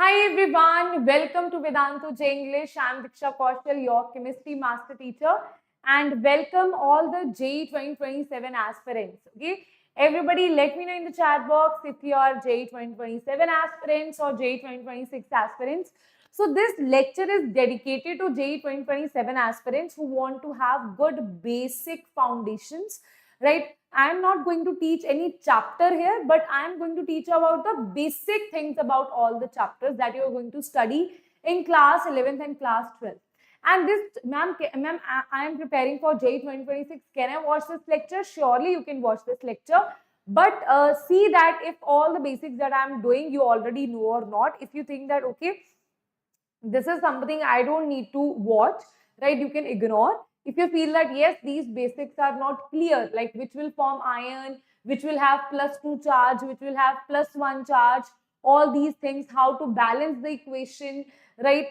Hi everyone, welcome to Vedantu J English. I'm Diksha, your chemistry master teacher, and welcome all the JEE 2027 aspirants. Okay, everybody, let me know in the chat box if you are JEE 2027 aspirants or JEE 2026 aspirants. So this lecture is dedicated to JEE 2027 aspirants who want to have good basic foundations, right? I'm not going to teach any chapter here, but I'm going to teach about the basic things about all the chapters that you're going to study in class 11th and class 12th. And this, ma'am, I am preparing for JEE 2026. Can I watch this lecture? Surely you can watch this lecture. But see that if all the basics that I'm doing you already know or not. If you think that, okay, this is something I don't need to watch, right? You can ignore. If you feel that, yes, these basics are not clear, like which will form iron, which will have +2 charge, which will have +1 charge, all these things, how to balance the equation, right?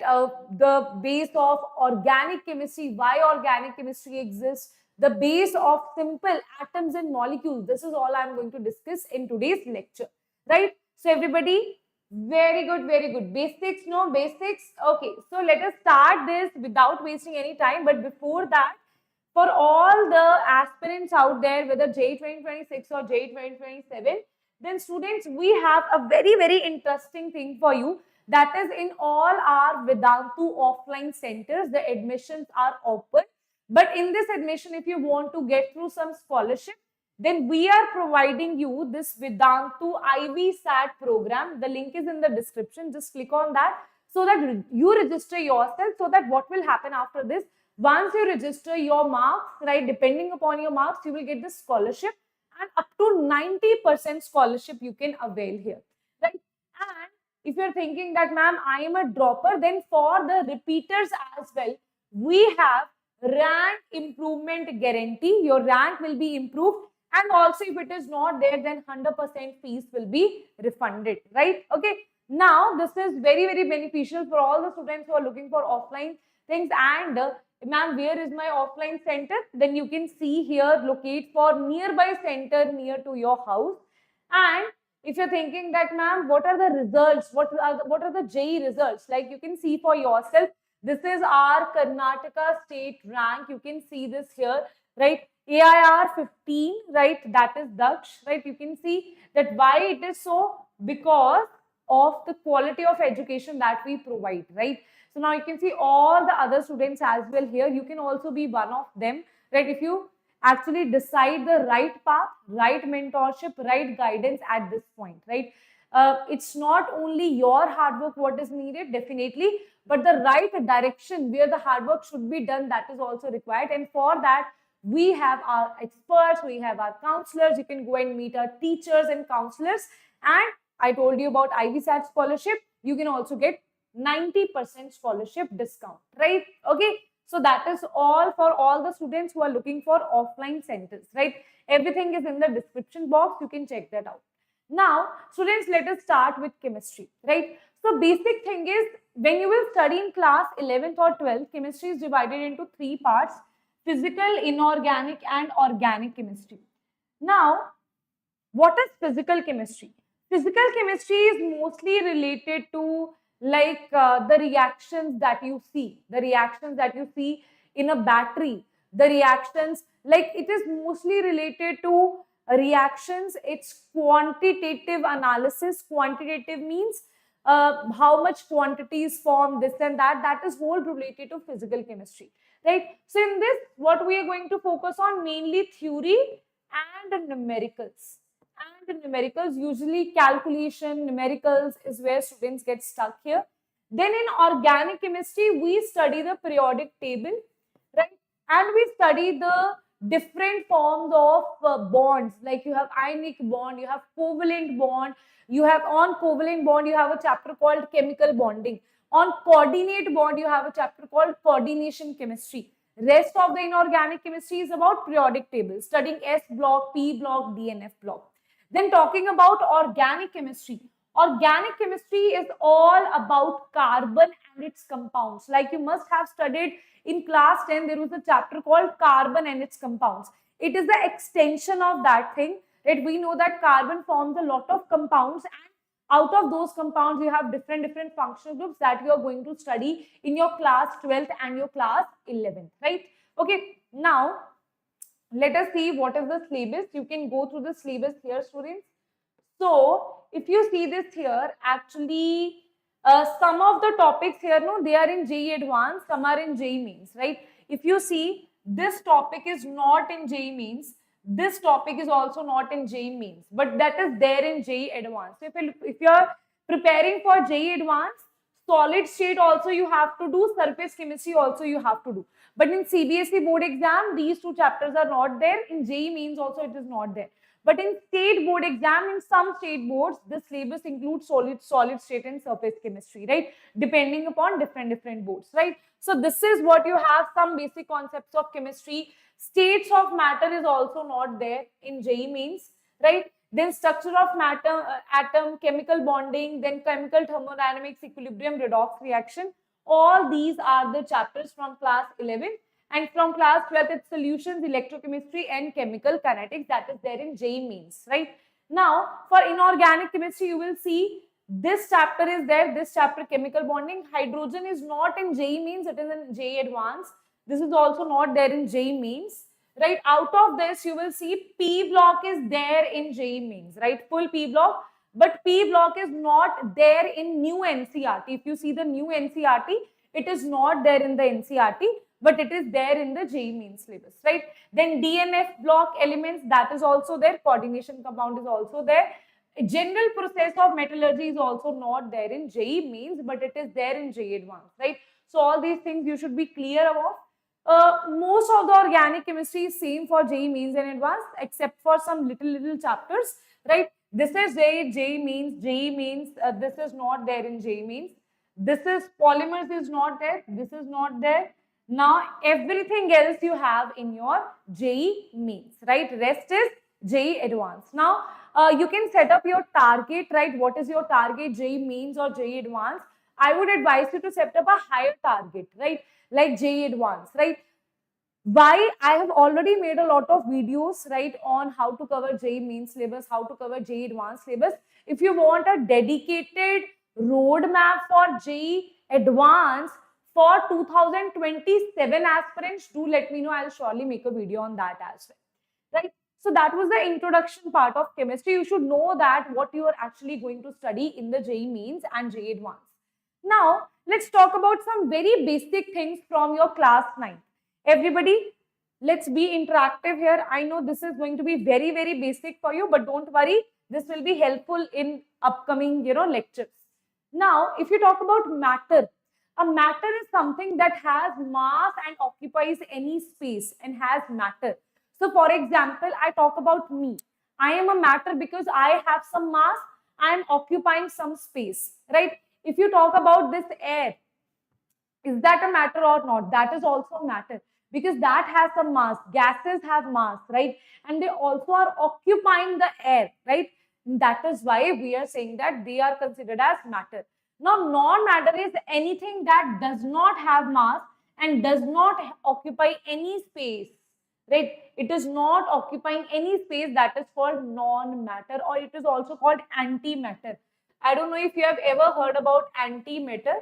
The base of organic chemistry, why organic chemistry exists, the base of simple atoms and molecules. This is all I'm going to discuss in today's lecture, right? So everybody, very good, very good. Basics, no basics. Okay, so let us start this without wasting any time. But before that, for all the aspirants out there, whether JEE 2026 or JEE 2027, then students, we have a very, very interesting thing for you. That is, in all our Vedantu offline centers, the admissions are open. But in this admission, if you want to get through some scholarship, then we are providing you this Vedantu IV SAT program. The link is in the description. Just click on that so that you register yourself, so that what will happen after this, once you register your marks, right, depending upon your marks, you will get this scholarship, and up to 90% scholarship you can avail here, right? And if you're thinking that, ma'am, I am a dropper, then for the repeaters as well, we have rank improvement guarantee. Your rank will be improved, and also if it is not there, then 100% fees will be refunded, right? Okay, now this is very, very beneficial for all the students who are looking for offline things. And ma'am, where is my offline center? Then you can see here, locate for nearby center near to your house. And if you're thinking that, ma'am, what are the results, what are the JEE results, like you can see for yourself. This is our Karnataka state rank. You can see this here, right? AIR 15, right? That is Daksh, right? You can see that why it is so, because of the quality of education that we provide, right? So now you can see all the other students as well here. You can also be one of them, right? If you actually decide the right path, right mentorship, right guidance at this point, right? It's not only your hard work what is needed, definitely, but the right direction where the hard work should be done, that is also required. And for that, we have our experts, we have our counselors. You can go and meet our teachers and counselors. And I told you about IV SAT scholarship. You can also get 90% scholarship discount, right? Okay, so that is all for all the students who are looking for offline centers, right? Everything is in the description box. You can check that out. Now, students, let us start with chemistry, right? So basic thing is, when you will study in class 11th or 12th, chemistry is divided into three parts: physical, inorganic, and organic chemistry. Now, what is physical chemistry? Physical chemistry is mostly related to, like, the reactions that you see, in a battery, the reactions, like it is mostly related to reactions. It's quantitative analysis. Quantitative means how much quantities form, this and that. That is whole related to physical chemistry, right? So in this, what we are going to focus on, mainly theory and numericals. And numericals, usually calculation, numericals is where students get stuck here. Then in organic chemistry, we study the periodic table, right? And we study the different forms of bonds. Like you have ionic bond, you have covalent bond, you have, on covalent bond, you have a chapter called chemical bonding. On coordinate bond, you have a chapter called coordination chemistry. Rest of the inorganic chemistry is about periodic tables, studying S block, P block, D and F block. Then talking about organic chemistry. Organic chemistry is all about carbon and its compounds. Like you must have studied in class 10, there was a chapter called carbon and its compounds. It is the extension of that thing, that we know that carbon forms a lot of compounds, and Out of those compounds, you have different functional groups that you are going to study in your class 12th and your class 11th, right? Okay, now let us see what is the syllabus. You can go through the syllabus here, students. So if you see this here, actually some of the topics here, no, they are in JEE Advanced, some are in JEE Mains, right? If you see, this topic is not in JEE Mains, this topic is also not in JEE Mains, but that is there in JEE Advanced. So if you are preparing for JEE Advanced, solid state also you have to do, surface chemistry also you have to do. But in CBSE board exam, these two chapters are not there. In JEE Mains also it is not there. But in state board exam, in some state boards, the syllabus includes solid state and surface chemistry, right? Depending upon different boards, right? So this is what you have, some basic concepts of chemistry. States of matter is also not there in JEE Mains, right? Then structure of matter, atom, chemical bonding, then chemical thermodynamics, equilibrium, redox reaction. All these are the chapters from class 11. And from class 12th, it's solutions, electrochemistry, and chemical kinetics. That is there in JEE Mains, right? Now, for inorganic chemistry, you will see this chapter is there. This chapter, chemical bonding. Hydrogen is not in JEE Mains. It is in JEE Advanced. This is also not there in JEE Mains, right? Out of this, you will see P block is there in JEE Mains, right? Full P block. But P block is not there in new NCERT. If you see the new NCERT, it is not there in the NCERT, but it is there in the JEE Mains syllabus, right? Then DNF block elements, that is also there. Coordination compound is also there. General process of metallurgy is also not there in JEE Mains, but it is there in JEE Advanced, right? So all these things you should be clear about. Most of the organic chemistry is same for JEE Mains and Advanced, except for some little chapters, right? This is JEE Mains, JEE Mains. This is not there in JEE Mains. This is polymers is not there. This is not there. Now everything else you have in your JEE Mains, right? Rest is JEE Advanced. Now you can set up your target, right? What is your target, JEE Mains or JEE Advanced? I would advise you to set up a higher target, right? Like JEE Advanced, right? Why? I have already made a lot of videos, right, on how to cover JEE Mains syllabus, how to cover JEE Advanced syllabus. If you want a dedicated roadmap for JEE Advanced for 2027 aspirants, do let me know. I'll surely make a video on that as well, right? So that was the introduction part of chemistry. You should know that what you are actually going to study in the JEE Mains and JEE Advanced. Now, let's talk about some very basic things from your class 9. Everybody, let's be interactive here. I know this is going to be very basic for you, but don't worry. This will be helpful in upcoming, lectures. Now, if you talk about matter, a matter is something that has mass and occupies any space and has matter. So, for example, I talk about me. I am a matter because I have some mass. I am occupying some space, right? If you talk about this air, is that a matter or not? That is also matter because that has some mass. Gases have mass, right? And they also are occupying the air, right? That is why we are saying that they are considered as matter. Now, non-matter is anything that does not have mass and does not occupy any space, right? It is not occupying any space. That is called non-matter, or it is also called antimatter. I don't know if you have ever heard about antimatter.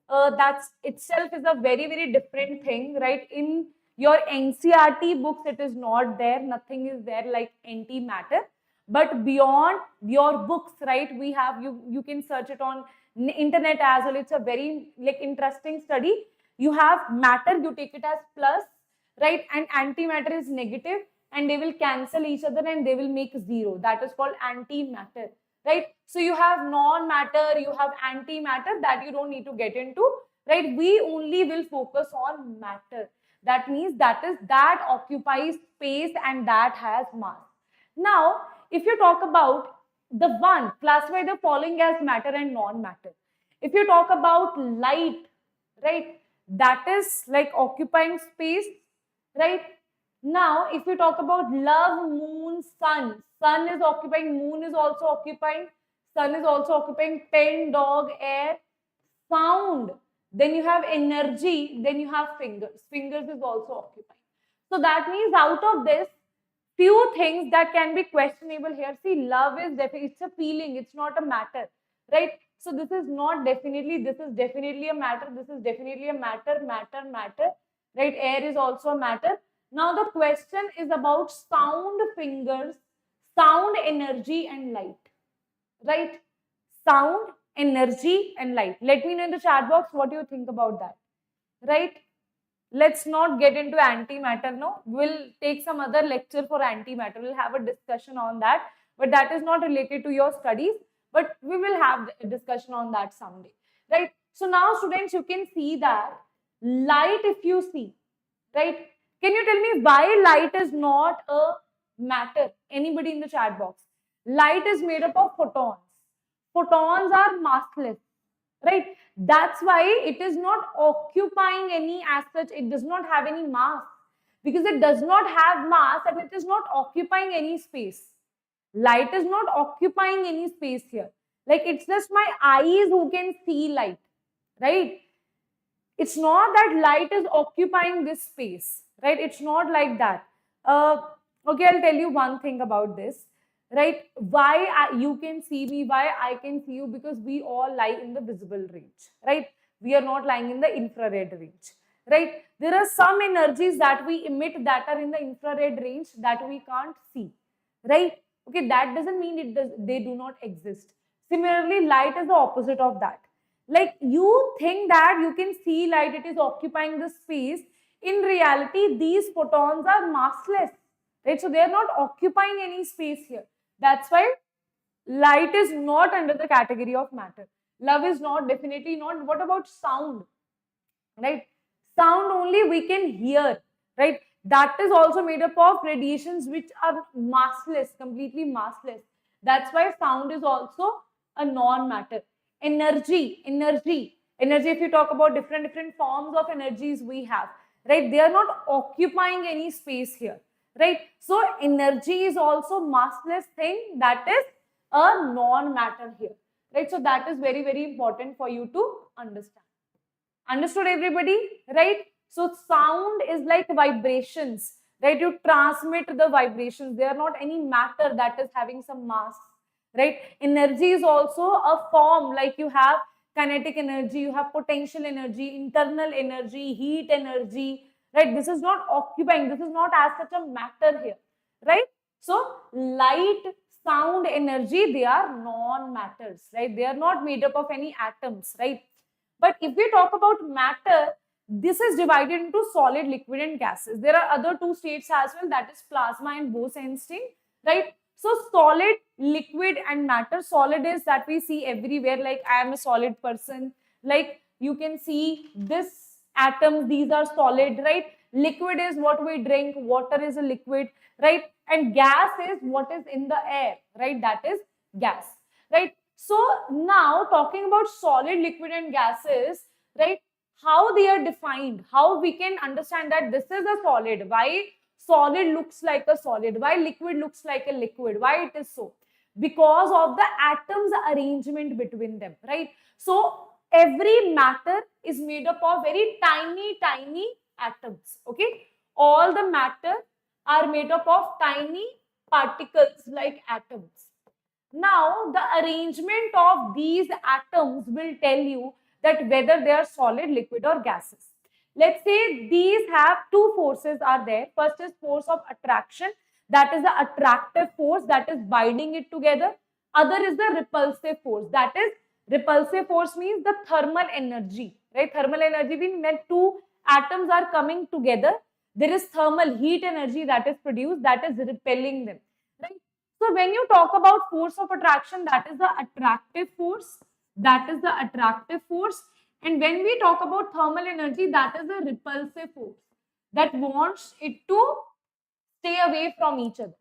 That itself is a very different thing, right? In your NCERT books, it is not there. Nothing is there like antimatter. But beyond your books, right? We have you can search it on internet as well. It's a very interesting study. You have matter, you take it as plus, right? And antimatter is negative, and they will cancel each other and they will make zero. That is called antimatter, right? So you have non-matter, you have antimatter, that you don't need to get into, right? We only will focus on matter. That means that occupies space and that has mass. Now, if you talk about the one, classify the following as matter and non-matter. If you talk about light, right, that is like occupying space, right? Now, if you talk about love, moon, sun, sun is occupying, moon is also occupying, sun is also occupying, pen, dog, air, sound, then you have energy, then you have fingers. Fingers is also occupying. So that means out of this, few things that can be questionable here. See, love is definitely, it's a feeling, it's not a matter. right? So this is not definitely, this is definitely a matter, this is definitely a matter, right? Air is also a matter. Now the question is about sound fingers, sound, energy and light, right? Sound, energy and light. Let me know in the chat box what you think about that, right? Let's not get into antimatter, no. We'll take some other lecture for antimatter. We'll have a discussion on that, but that is not related to your studies, but we will have a discussion on that someday, right? So now students, you can see that light, if you see, right? Can you tell me why light is not a matter? Anybody in the chat box? Light is made up of photons. Photons are massless, right? That's why it is not occupying any, as such, it does not have any mass, because it does not have mass and it is not occupying any space. Light is not occupying any space here. Like, it's just my eyes who can see light, right? It's not that light is occupying this space, right? It's not like that. Okay, I'll tell you one thing about this, right? Why you can see me, why I can see you, because we all lie in the visible range, right? We are not lying in the infrared range, right? There are some energies that we emit that are in the infrared range that we can't see, right? Okay, that doesn't mean they do not exist. Similarly, light is the opposite of that. Like, you think that you can see light, it is occupying the space. In reality, these photons are massless, right? So they are not occupying any space here. That's why light is not under the category of matter. Love is not, definitely not. What about sound, right? Sound only we can hear, right? That is also made up of radiations which are massless, completely massless. That's why sound is also a non-matter. Energy, if you talk about different forms of energies we have, right? They are not occupying any space here, right? So energy is also massless thing, that is a non-matter here, right? So that is very important for you to understand. Understood, everybody, right? So sound is like vibrations, right? You transmit the vibrations. They are not any matter that is having some mass, right? Energy is also a form, like you have kinetic energy, you have potential energy, internal energy, heat energy, right? This is not occupying, this is not as such a matter here, right? So light, sound, energy, they are non-matters, right? They are not made up of any atoms, right? But if we talk about matter, this is divided into solid, liquid and gases. There are other two states as well, that is plasma and Bose-Einstein, right? So solid, liquid and matter. Solid is that we see everywhere, like I am a solid person, like you can see this atoms, these are solid, right? Liquid is what we drink, water is a liquid, right? And gas is what is in the air, right? That is gas, right? So now talking about solid, liquid and gases, right? How they are defined, how we can understand that this is a solid, why solid looks like a solid, why liquid looks like a liquid, why it is so? Because of the atoms arrangement between them, right? So every matter is made up of very tiny atoms, okay? All the matter are made up of tiny particles like atoms. Now, the arrangement of these atoms will tell you that whether they are solid, liquid or gases. Let's say these have two forces are there. First is force of attraction. That is the attractive force that is binding it together. Other is the repulsive force. That is, repulsive force means the thermal energy, right? Thermal energy means when two atoms are coming together, there is thermal heat energy that is produced, that is repelling them, right? So when you talk about force of attraction, that is the attractive force. That is the attractive force. And when we talk about thermal energy, that is the repulsive force that wants it to stay away from each other.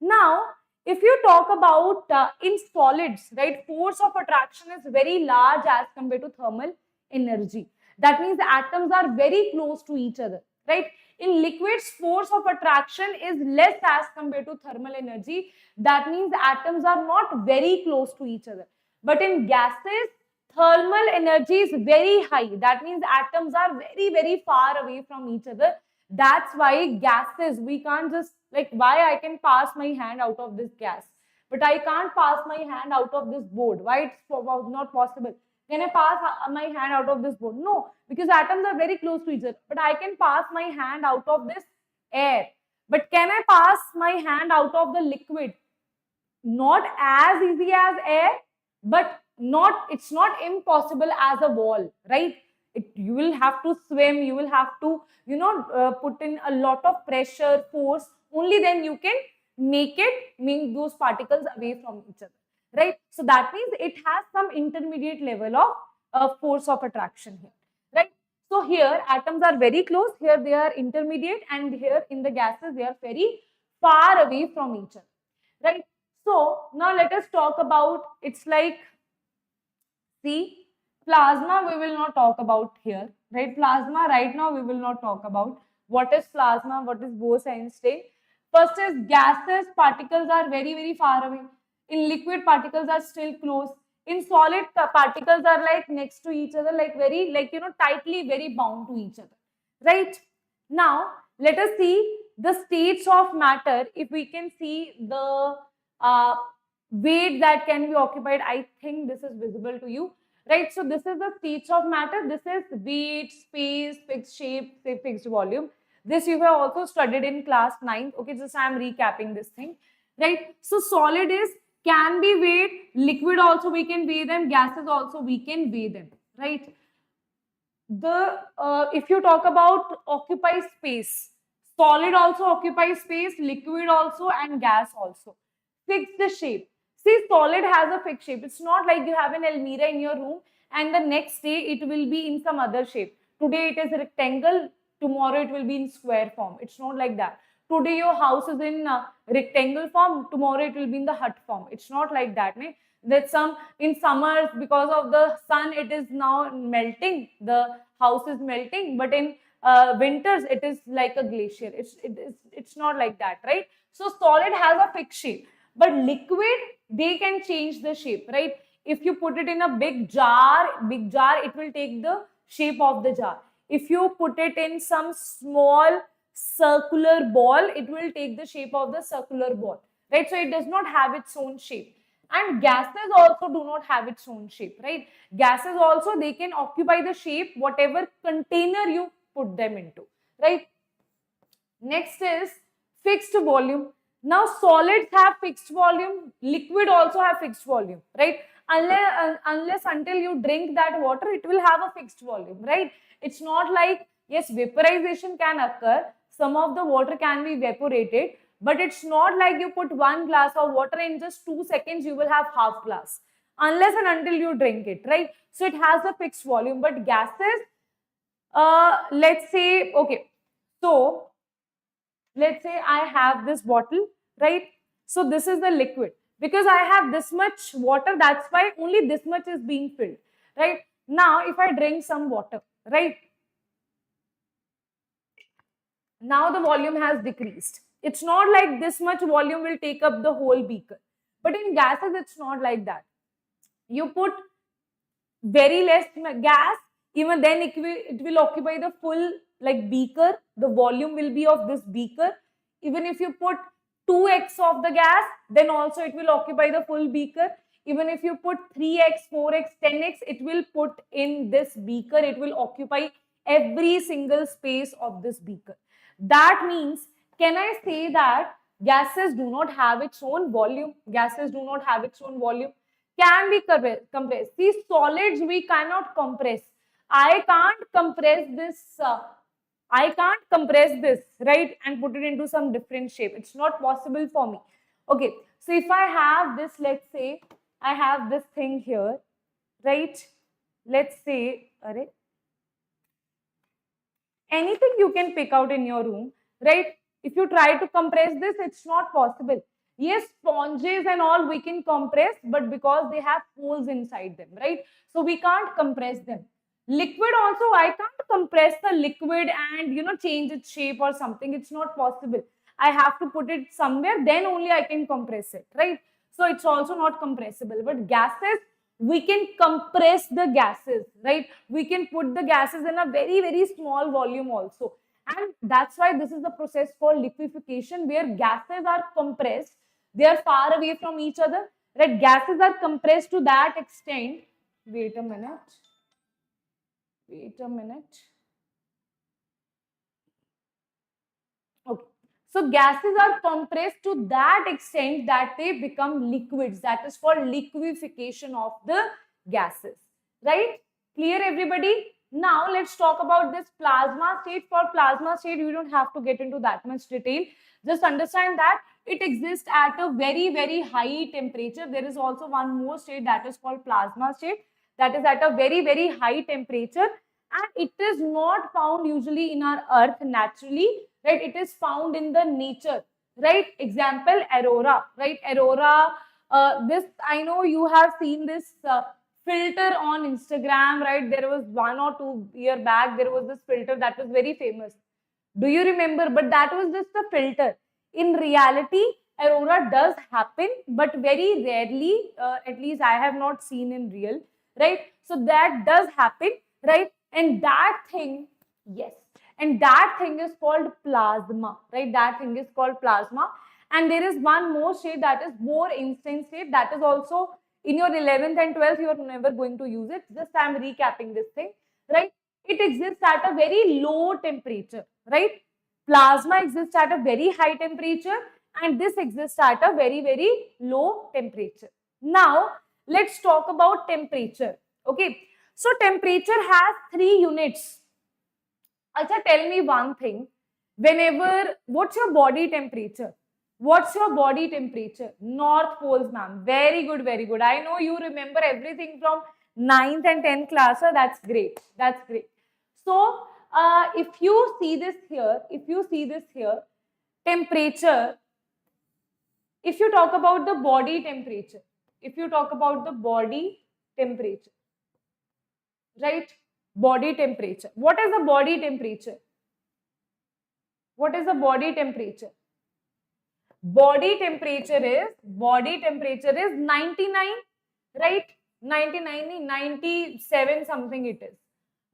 Now, if you talk about in solids, right, force of attraction is very large as compared to thermal energy. That means the atoms are very close to each other, right? In liquids, force of attraction is less as compared to thermal energy. That means the atoms are not very close to each other. But in gases, thermal energy is very high. That means atoms are very far away from each other. That's why gases, we can't just, like, why I can pass my hand out of this gas. but I can't pass my hand out of this board. Why it's not possible? Can I pass my hand out of this board? No, because atoms are very close to each other. But I can pass my hand out of this air. But can I pass my hand out of the liquid? Not as easy as air, but it's not impossible as a wall, right? You will have to swim, you will have to, put in a lot of pressure, force. Only then you can make those particles away from each other, right? So that means it has some intermediate level of force of attraction here, right? So here atoms are very close, here they are intermediate, and here in the gases they are very far away from each other, right? So now let us talk about, it's like, see, plasma we will not talk about here, right? Plasma right now we will not talk about. What is plasma? What is Bose-Einstein? First is gases, particles are very, very far away. In liquid, particles are still close. In solid, particles are like next to each other, like very, tightly very bound to each other, right? Now, let us see the states of matter. If we can see the weight that can be occupied, I think this is visible to you, right? So this is the states of matter. This is weight, space, fixed shape, fixed volume. This you have also studied in class 9. Okay, just I am recapping this thing, right? So solid is can be weighed, liquid also we can weigh them, gases also we can weigh them, right? The if you talk about occupy space, solid also occupies space, liquid also, and gas also. Fix the shape. See, solid has a fixed shape. It's not like you have an almirah in your room and the next day it will be in some other shape. Today it is a rectangle, tomorrow it will be in square form. It's not like that. Today your house is in rectangle form, tomorrow it will be in the hut form. It's not like that. Ne? That some in summers because of the sun it is now melting, the house is melting, but in winters it is like a glacier. It's not like that, right? So solid has a fixed shape, but liquid they can change the shape, right? If you put it in a big jar, it will take the shape of the jar. If you put it in some small circular ball, it will take the shape of the circular ball, right? So it does not have its own shape. And gases also do not have its own shape, right? Gases also, they can occupy the shape whatever container you put them into, right? Next is fixed volume. Now solids have fixed volume, liquid also have fixed volume, right? Unless until you drink that water, it will have a fixed volume, right? It's not like, yes, vaporization can occur, some of the water can be evaporated, but it's not like you put 1 glass of water in just 2 seconds, you will have half glass, unless and until you drink it, right? So it has a fixed volume, but gases, let's say, okay, so let's say I have this bottle, right? So this is the liquid. Because I have this much water, that's why only this much is being filled, right? Now, if I drink some water, right? Now the volume has decreased. It's not like this much volume will take up the whole beaker. But in gases, it's not like that. You put very less gas, even then it will occupy the full like beaker. The volume will be of this beaker. Even if you put 2x of the gas, then also it will occupy the full beaker. Even if you put 3x, 4x, 10x, it will put in this beaker. It will occupy every single space of this beaker. That means, can I say that gases do not have its own volume? Gases do not have its own volume. Can be compressed. These solids we cannot compress. I can't compress this, right, and put it into some different shape. It's not possible for me. Okay, so if I have this, let's say, I have this thing here, right? Let's say, anything you can pick out in your room, right? If you try to compress this, it's not possible. Yes, sponges and all we can compress, but because they have holes inside them, right? So we can't compress them. Liquid also, I can't compress the liquid and change its shape or something. It's not possible. I have to put it somewhere, then only I can compress it, right? So it's also not compressible. But gases, we can compress the gases, right? We can put the gases in a very, very small volume also. And that's why this is the process called liquefaction, where gases are compressed They are far away from each other, right? Gases are compressed to that extent. Wait a minute. Wait a minute. Okay. So gases are compressed to that extent that they become liquids. That is called liquefaction of the gases. Right? Clear, everybody? Now let's talk about this plasma state. For plasma state, you don't have to get into that much detail. Just understand that it exists at a very, very high temperature. There is also one more state that is called plasma state, that is at a very, very high temperature, and it is not found usually in our earth naturally, right? It is found in the nature, right? Example, aurora, right? Aurora, this, I know you have seen this filter on Instagram, right? There was 1 or 2 years back, there was this filter that was very famous. Do you remember? But that was just a filter. In reality, aurora does happen, but very rarely, at least I have not seen in real, right? So that does happen, right? And that thing, yes, and that thing is called plasma, right? That thing is called plasma. And there is one more state that is more instant state, that is also in your 11th and 12th, you are never going to use it. Just I am recapping this thing, right? It exists at a very low temperature, right? Plasma exists at a very high temperature, and this exists at a very, very low temperature. Now, let's talk about temperature. Okay, so temperature has 3 units. Acha, tell me one thing. Whenever, what's your body temperature? What's your body temperature? North poles, ma'am. Very good, very good. I know you remember everything from 9th and 10th class. So that's great. That's great. So, if you see this here, temperature, if you talk about the body temperature, right? Body temperature. What is the body temperature? What is the body temperature? Body temperature is 99, right? 99, 97 something it is.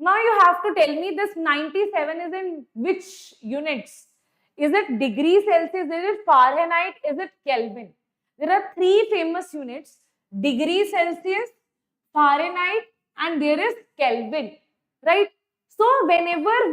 Now you have to tell me this 97 is in which units? Is it degree Celsius? Is it Fahrenheit? Is it Kelvin? There are 3 famous units: degree Celsius, Fahrenheit, and there is Kelvin, right? So whenever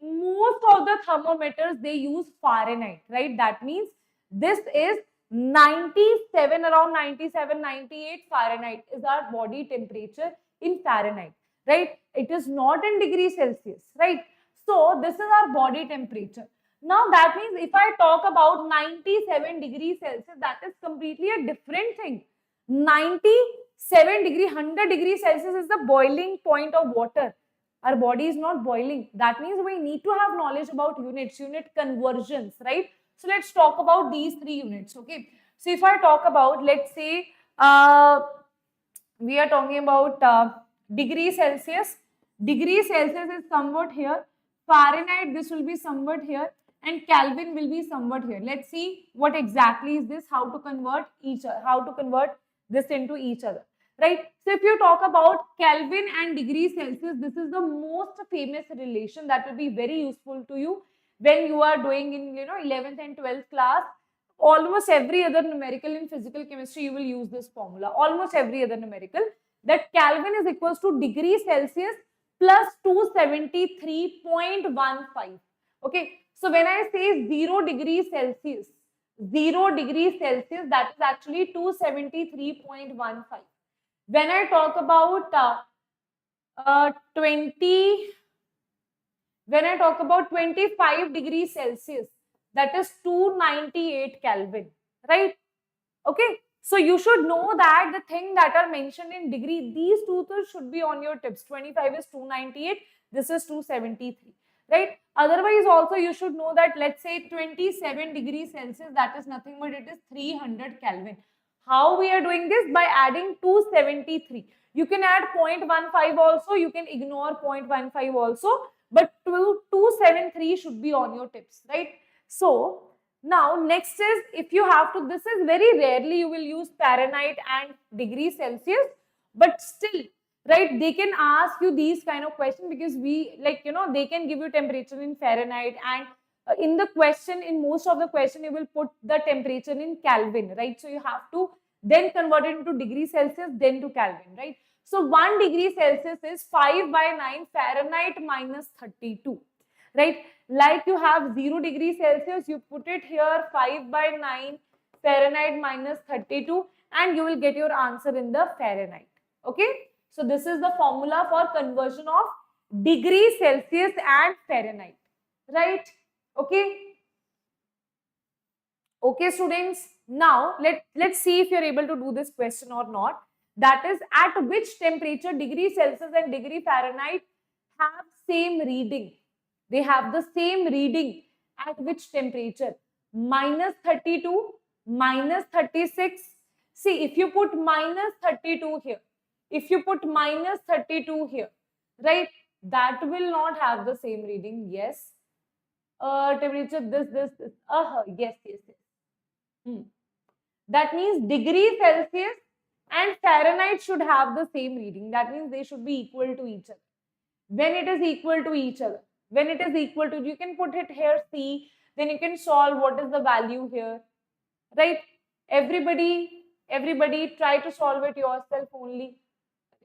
most of the thermometers, they use Fahrenheit, right? That means this is 97, around 97, 98 Fahrenheit is our body temperature in Fahrenheit, right? It is not in degree Celsius, right? So this is our body temperature. Now that means if I talk about 97 degrees Celsius, that is completely a different thing. 97 degree, 100 degrees Celsius is the boiling point of water. Our body is not boiling. That means we need to have knowledge about units, unit conversions, right? So let's talk about these 3 units, okay? So if I talk about, let's say, we are talking about degree Celsius. Degree Celsius is somewhat here. Fahrenheit, this will be somewhat here. And Kelvin will be somewhat here. Let's see what exactly is this, how to convert this into each other, right? So if you talk about Kelvin and degree Celsius, this is the most famous relation that will be very useful to you when you are doing in 11th and 12th class. Almost every other numerical in physical chemistry, you will use this formula. Almost every other numerical, that Kelvin is equals to degree Celsius plus 273.15. Okay, so when I say 0 degrees Celsius, that is actually 273.15. When I talk about 25 degrees Celsius, that is 298 Kelvin, right? Okay, so you should know that the thing that are mentioned in degree, these two should be on your tips. 25 is 298, this is 273, right? Otherwise also you should know that, let's say 27 degrees Celsius, that is nothing but it is 300 Kelvin. How we are doing this? By adding 273. You can add 0.15 also, you can ignore 0.15 also, but 273 should be on your tips, right? So now next is, if you have to, this is very rarely you will use Fahrenheit and degree Celsius, but still, right, they can ask you these kind of questions because they can give you temperature in Fahrenheit and in the question, in most of the question, you will put the temperature in Kelvin, right? So you have to then convert it into degree Celsius, then to Kelvin, right? So 1 degree Celsius is 5 by 9 Fahrenheit minus 32, right? Like you have 0 degree Celsius, you put it here 5 by 9 Fahrenheit minus 32 and you will get your answer in the Fahrenheit, okay? So this is the formula for conversion of degree Celsius and Fahrenheit, right? Okay. Okay, students. Now let's see if you're able to do this question or not. That is, at which temperature degree Celsius and degree Fahrenheit have same reading? They have the same reading at which temperature? Minus 32, minus 36. See, if you put minus 32 here, if you put minus 32 here, right, that will not have the same reading. Yes. Temperature this. Yes, yes, yes. That means degree Celsius and Fahrenheit should have the same reading. That means they should be equal to each other. When it is equal to each other, when it is equal to, you can put it here C, then you can solve what is the value here, right? Everybody try to solve it yourself only.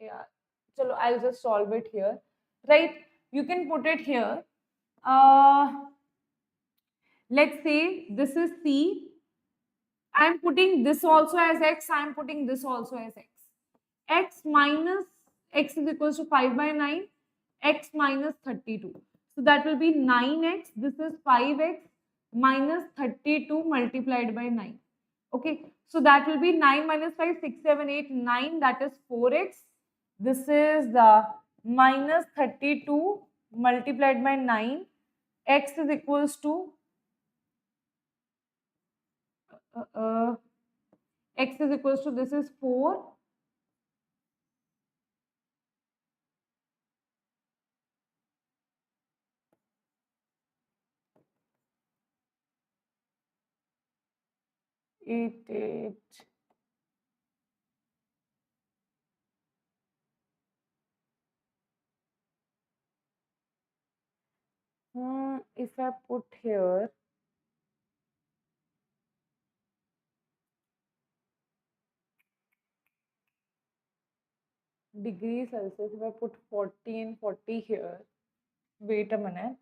Yeah, so I'll just solve it here, right? You can put it here. Let's say this is C. I'm putting this also as x, I'm putting this also as x. X minus x is equals to 5 by 9, x minus 32. So that will be 9x, this is 5x minus 32 multiplied by 9. Okay, so that will be 9 minus 5, 6, 7, 8, 9, that is 4x. This is minus 32 multiplied by 9. X is equals to x is equals to, this is 4. Eight. If I put here degree Celsius, if I put 40 and 40 here, wait a minute.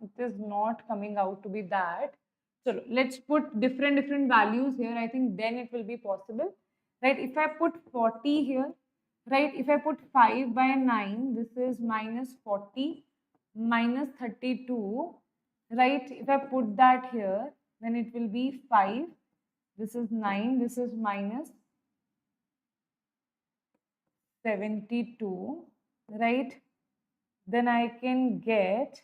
It is not coming out to be that. So let's put different values here. I think then it will be possible, right? If I put 40 here, right? If I put 5 by 9, this is minus 40 minus 32, right? If I put that here, then it will be 5. This is 9. This is minus 72, right? Then I can get,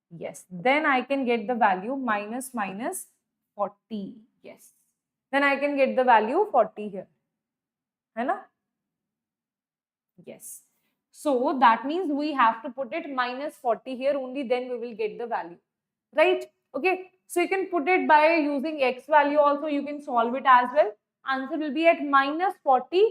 yes, then I can get the value minus 40. Yes, then I can get the value 40 here. Hai na? Yes. So that means we have to put it minus 40 here, only then we will get the value, right? Okay, so you can put it by using x value also, you can solve it as well. Answer will be at minus 40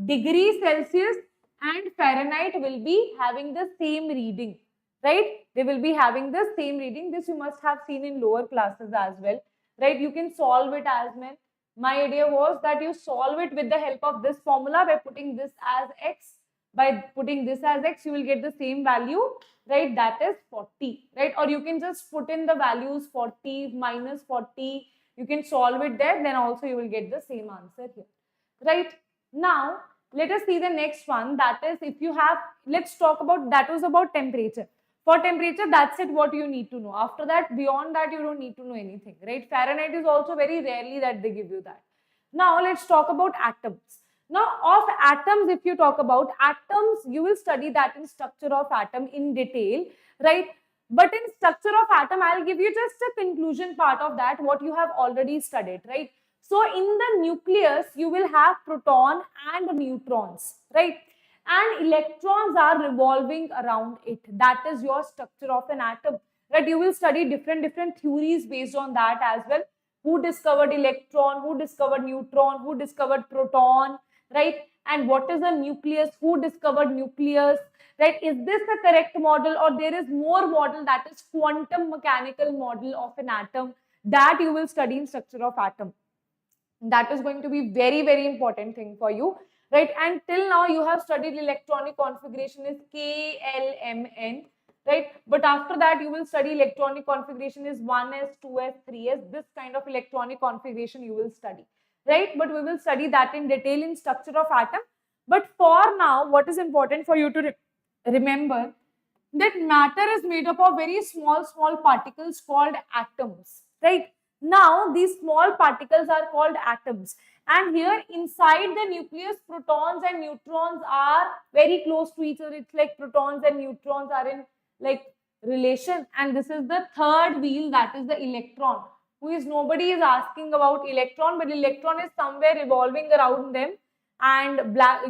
degrees Celsius and Fahrenheit will be having the same reading, right? They will be having the same reading. This you must have seen in lower classes as well, right? You can solve it as well. My idea was that you solve it with the help of this formula by putting this as x. By putting this as x, you will get the same value, right? That is 40, right? Or you can just put in the values 40 minus 40. You can solve it there. Then also you will get the same answer here, right? Now, let us see the next one. That is, if you have, let's talk about, that was about temperature. For temperature, that's it what you need to know. After that, beyond that, you don't need to know anything, right? Fahrenheit is also very rarely that they give you that. Now, let's talk about atoms. Now, of atoms, if you talk about atoms, you will study that in structure of atom in detail, right? But in structure of atom, I'll give you just a conclusion part of that, what you have already studied, right? So, in the nucleus, you will have proton and neutrons, right? And electrons are revolving around it. That is your structure of an atom, right? You will study different theories based on that as well. Who discovered electron, who discovered neutron, who discovered proton, right? And what is the nucleus, who discovered nucleus, right? Is this the correct model, or there is more model, that is quantum mechanical model of an atom, that you will study in structure of atom. That is going to be very important thing for you, right? And till now you have studied electronic configuration is KLMN, right? But after that you will study electronic configuration is 1s, 2s, 3s. This kind of electronic configuration you will study, right? But we will study that in detail in structure of atom. But for now, what is important for you to remember, that matter is made up of very small particles called atoms, right? Now these small particles are called atoms, and here inside the nucleus, protons and neutrons are very close to each other. It's like protons and neutrons are in like relation, and this is the third wheel, that is the electron, who is, nobody is asking about electron, but electron is somewhere revolving around them, and black,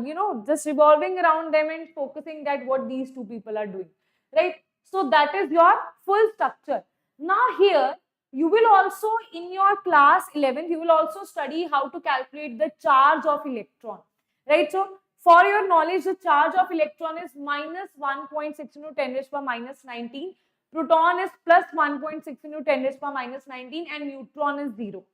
just revolving around them and focusing that what these two people are doing, right? So that is your full structure. Now here you will also, in your class 11th, you will also study how to calculate the charge of electron, right? So for your knowledge, the charge of electron is minus 1.6 into 10 raised to power minus 19, proton is plus 1.6 into 10 raised to power minus 19, and neutron is 0.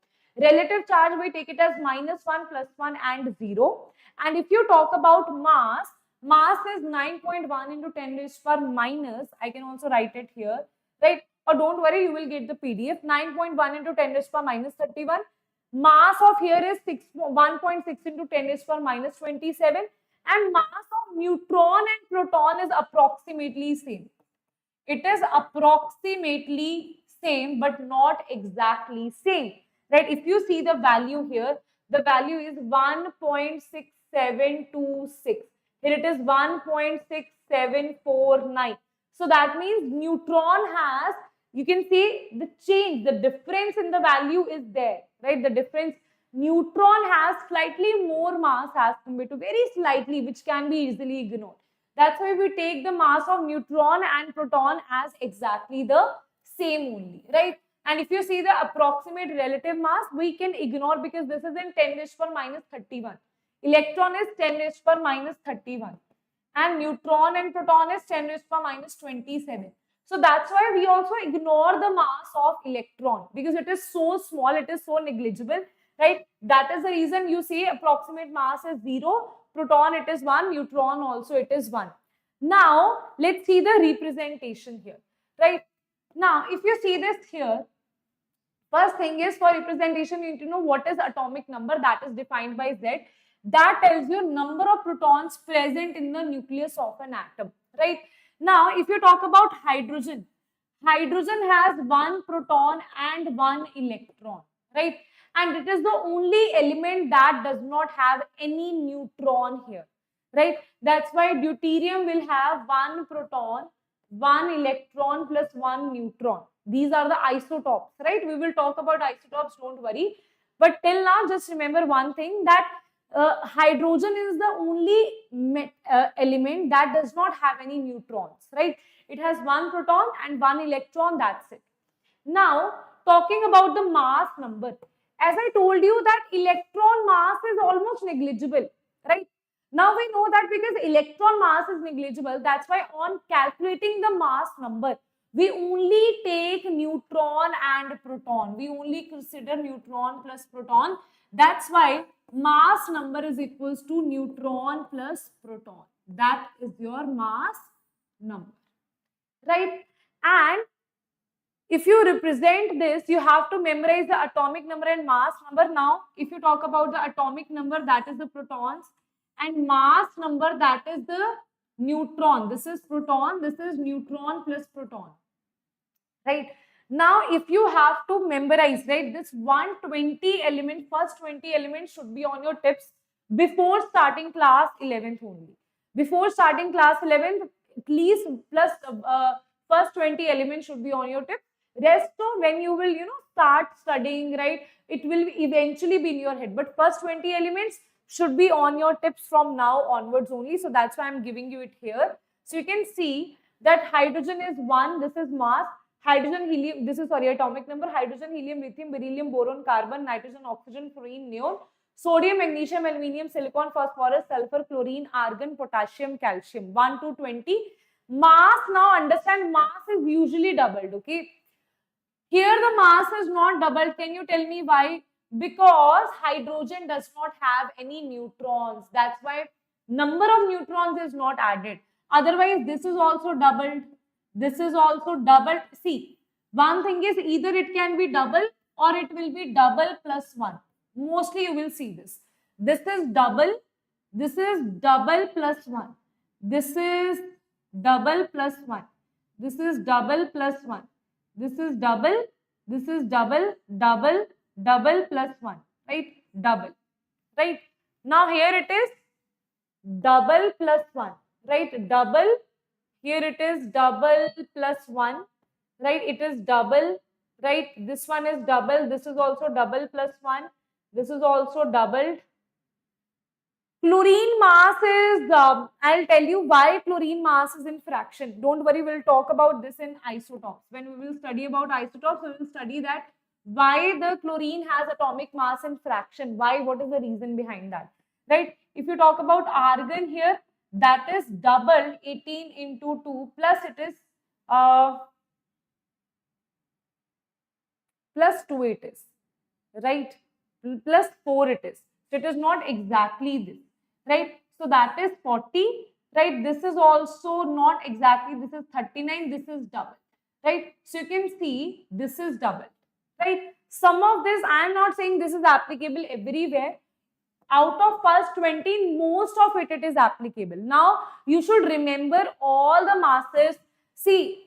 Relative charge, we take it as minus 1, plus 1 and 0. And if you talk about mass, mass is 9.1 into 10 raised to power minus, I can also write it here, right? Or don't worry, you will get the PDF. 9.1 into 10 raised to power minus 31. Mass of here is 1.6 into 10 raised to power minus 27. And mass of neutron and proton is approximately same. It is approximately same, but not exactly same, right? If you see the value here, the value is 1.6726. Here it is 1.6749. So that means neutron has, you can see the change, the difference in the value is there, right? The difference, neutron has slightly more mass as compared to, very slightly, which can be easily ignored. That's why we take the mass of neutron and proton as exactly the same only, right? And if you see the approximate relative mass, we can ignore, because this is in 10 raised to power minus 31. Electron is 10 raised to power minus 31. And neutron and proton is 10 raised to power minus 27. So that's why we also ignore the mass of electron, because it is so small, it is so negligible, right? That is the reason you see approximate mass is 0, proton it is 1, neutron also it is 1. Now let's see the representation here, right? Now if you see this here, first thing is, for representation you need to know what is atomic number, that is defined by Z. That tells you number of protons present in the nucleus of an atom, right? Now if you talk about hydrogen, hydrogen has 1 proton and 1 electron, right? And it is the only element that does not have any neutron here, right? That's why deuterium will have 1 proton, 1 electron plus 1 neutron. These are the isotopes, right? We will talk about isotopes, don't worry. But till now, just remember one thing, that hydrogen is the only element that does not have any neutrons, right? It has 1 proton and 1 electron, that's it. Now, talking about the mass number, as I told you that electron mass is almost negligible, right? Now we know that because electron mass is negligible, that's why on calculating the mass number, we only take neutron and proton. We only consider neutron plus proton. That's why mass number is equals to neutron plus proton. That is your mass number, right? And if you represent this, you have to memorize the atomic number and mass number. Now, if you talk about the atomic number, that is the protons, and mass number, that is the neutron. This is proton, this is neutron plus proton, right? Now, if you have to memorize, right, this 120 element, first 20 elements should be on your tips before starting class 11th only. Before starting class 11th, please, plus first 20 elements should be on your tip. Rest of when you will, start studying, right, it will eventually be in your head. But first 20 elements should be on your tips from now onwards only. So that's why I'm giving you it here. So you can see that hydrogen is 1, this is mass. hydrogen, helium, this is sorry, atomic number, hydrogen, helium, lithium, beryllium, boron, carbon, nitrogen, oxygen, fluorine, neon, sodium, magnesium, aluminium, silicon, phosphorus, sulfur, chlorine, argon, potassium, calcium, 1 to 20. Mass, now understand, mass is usually doubled, okay? Here the mass is not doubled. Can you tell me why? Because hydrogen does not have any neutrons. That's why number of neutrons is not added. Otherwise, this is also doubled. This is also doubled. See, one thing is either it can be double or it will be double plus 1. Mostly you will see this. This is double. This is double plus 1. This is double plus 1. This is double plus 1. This is double, double, double plus 1, right? Double, right? Now here it is double plus 1, right? Double, here it is double plus 1, right? It is double, right? This one is double, this is also double plus 1, this is also doubled. Chlorine mass is, I'll tell you why chlorine mass is in fraction. Don't worry, we'll talk about this in isotopes. When we will study about isotopes, we will study that why the chlorine has atomic mass in fraction. Why? What is the reason behind that? Right? If you talk about argon here, that is double 18 into 2 plus it is plus 2 it is, right? Plus 4 it is. So it is not exactly this. Right? So that is 40, right? This is also not exactly, this is 39, this is double, right? So you can see this is double, right? Some of this, I am not saying this is applicable everywhere. Out of first 20, most of it is applicable. Now, you should remember all the masses. See,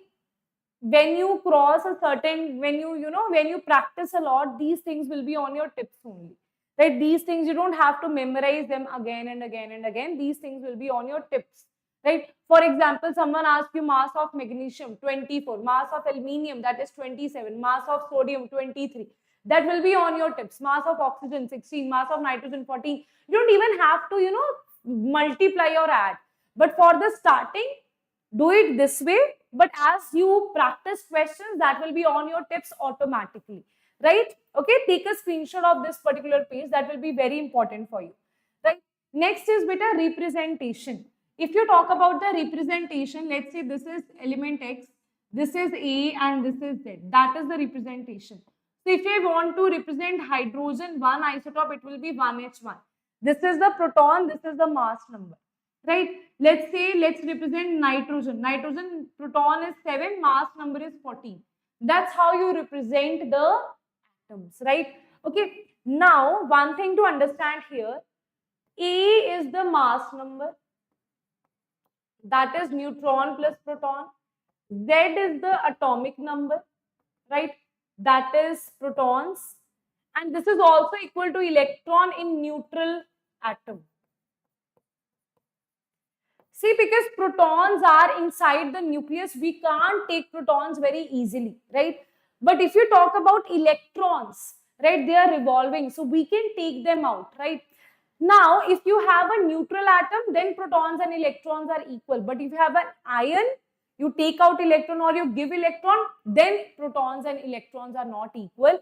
when you cross a certain, when you practice a lot, these things will be on your tips only. Right? These things you don't have to memorize them again and again and again. These things will be on your tips. Right? For example, someone asks you mass of magnesium 24, mass of aluminium that is 27, mass of sodium 23. That will be on your tips. Mass of oxygen 16, mass of nitrogen 14. You don't even have to multiply or add. But for the starting, do it this way. But as you practice questions, that will be on your tips automatically. Right? Okay, take a screenshot of this particular page. That will be very important for you. Right? Next is beta representation. If you talk about the representation, let's say this is element X, this is A and this is Z. That is the representation. So if you want to represent hydrogen, one isotope, it will be 1H1. This is the proton, this is the mass number. Right? Let's say, let's represent nitrogen. Nitrogen proton is 7, mass number is 14. That's how you represent the right? Okay, now one thing to understand here, A is the mass number, that is neutron plus proton. Z is the atomic number, right? That is protons, and this is also equal to electron in neutral atom. See, because protons are inside the nucleus, we can't take protons very easily, right? But if you talk about electrons, right, they are revolving, so we can take them out, right? Now, if you have a neutral atom, then protons and electrons are equal. But if you have an ion, you take out electron or you give electron, then protons and electrons are not equal.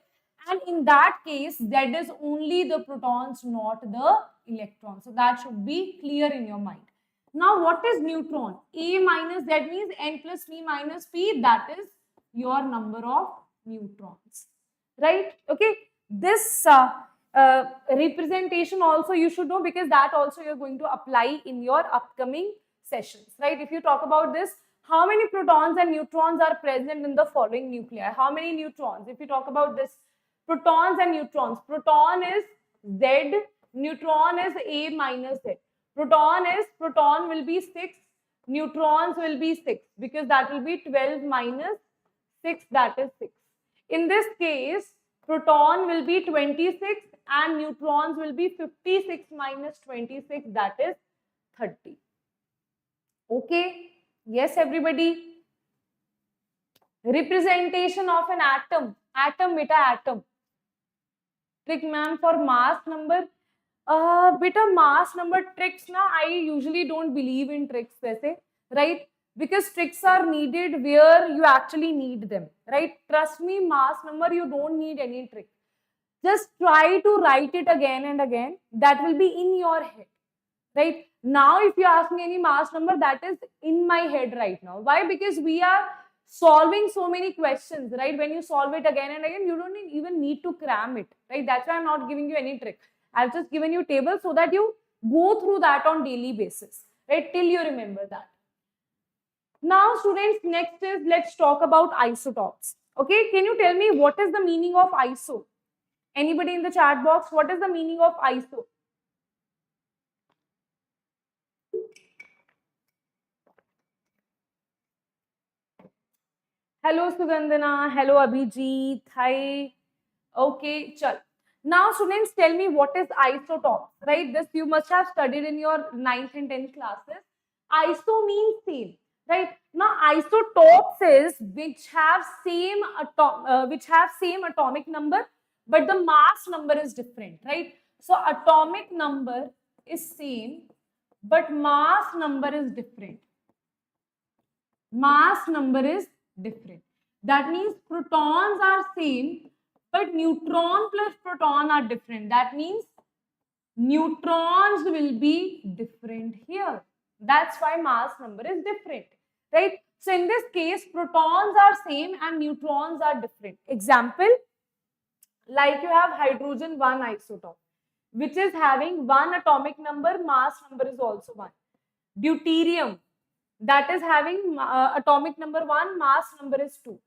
And in that case, that is only the protons, not the electrons. So that should be clear in your mind. Now, what is neutron? A minus Z means N plus P minus P. That is your number of neutrons, right? Okay, this representation also you should know, because that also you're going to apply in your upcoming sessions, right? If you talk about this, how many protons and neutrons are present in the following nuclei? How many neutrons? If you talk about this, protons and neutrons, proton is Z, neutron is A minus Z. Proton will be 6, neutrons will be 6, because that will be 12 minus 6, that is 6. In this case, proton will be 26 and neutrons will be 56 minus 26, that is 30. Okay, yes everybody. Representation of an atom, beta atom. Trick ma'am for mass number. Beta mass number tricks na, I usually don't believe in tricks, वैसे, right? because tricks are needed where you actually need them, right? Trust me, mass number, you don't need any trick. Just try to write it again and again. That will be in your head, right? Now, if you ask me any mass number, that is in my head right now. Why? Because we are solving so many questions, right? When you solve it again and again, you don't even need to cram it, right? That's why I'm not giving you any trick. I've just given you table so that you go through that on daily basis, right? Till you remember that. Now, students, next is let's talk about isotopes. Okay, can you tell me what is the meaning of iso? Anybody in the chat box, what is the meaning of iso? Hello, Sugandhana. Hello, Abhijit. Hi. Okay, chal. Now, students, tell me what is isotopes, right? This you must have studied in your 9th and 10th classes. Iso means same, right? Now, isotopes is which have same atomic number, but the mass number is different, right? So, atomic number is same, but mass number is different. Mass number is different. That means protons are same, but neutron plus proton are different. That means neutrons will be different here. That's why mass number is different, right? So in this case, protons are same and neutrons are different. Example, like you have hydrogen 1 isotope, which is having 1 atomic number, mass number is also 1. Deuterium, that is having atomic number 1, mass number is 2.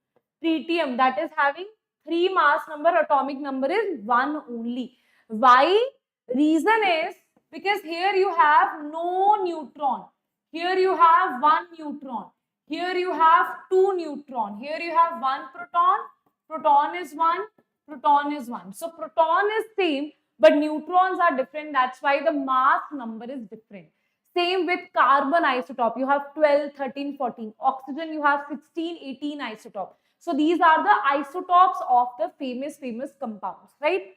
Tritium, that is having 3 mass number, atomic number is 1 only. Why? Reason is because here you have no neutron. Here you have 1 neutron. Here you have 2 neutron. Here you have 1 proton. Proton is 1. Proton is 1. So proton is same, but neutrons are different. That's why the mass number is different. Same with carbon isotope. You have 12, 13, 14. Oxygen, you have 16, 18 isotope. So these are the isotopes of the famous compounds, right?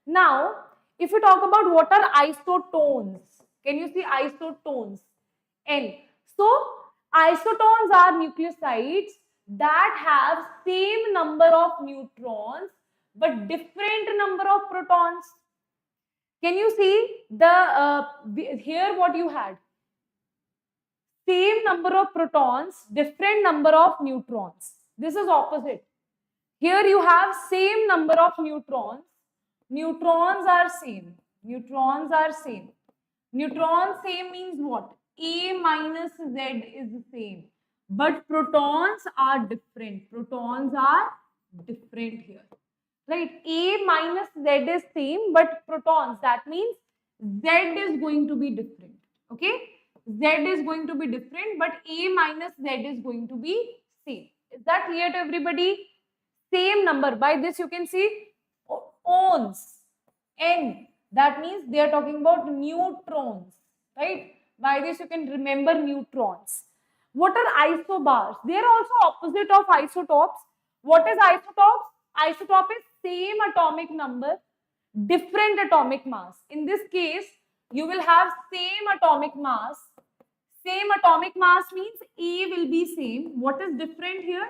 Now, if you talk about what are isotones, can you see isotones? N. So, isotones are nucleosides that have same number of neutrons but different number of protons. Can you see the here what you had? Same number of protons, different number of neutrons. This is opposite. Here you have same number of neutrons. Neutrons are same. Neutrons are same. Neutron same means what? A minus Z is the same. But protons are different. Protons are different here. Right? A minus Z is same, but protons, that means Z is going to be different. Okay? Z is going to be different, but A minus Z is going to be same. Is that clear to everybody? Same number. By this you can see ons. N. That means they are talking about neutrons. Right? By this you can remember neutrons. What are isobars? They are also opposite of isotopes. What is isotopes? Isotope is same atomic number, different atomic mass. In this case, you will have same atomic mass. Same atomic mass means A will be same. What is different here?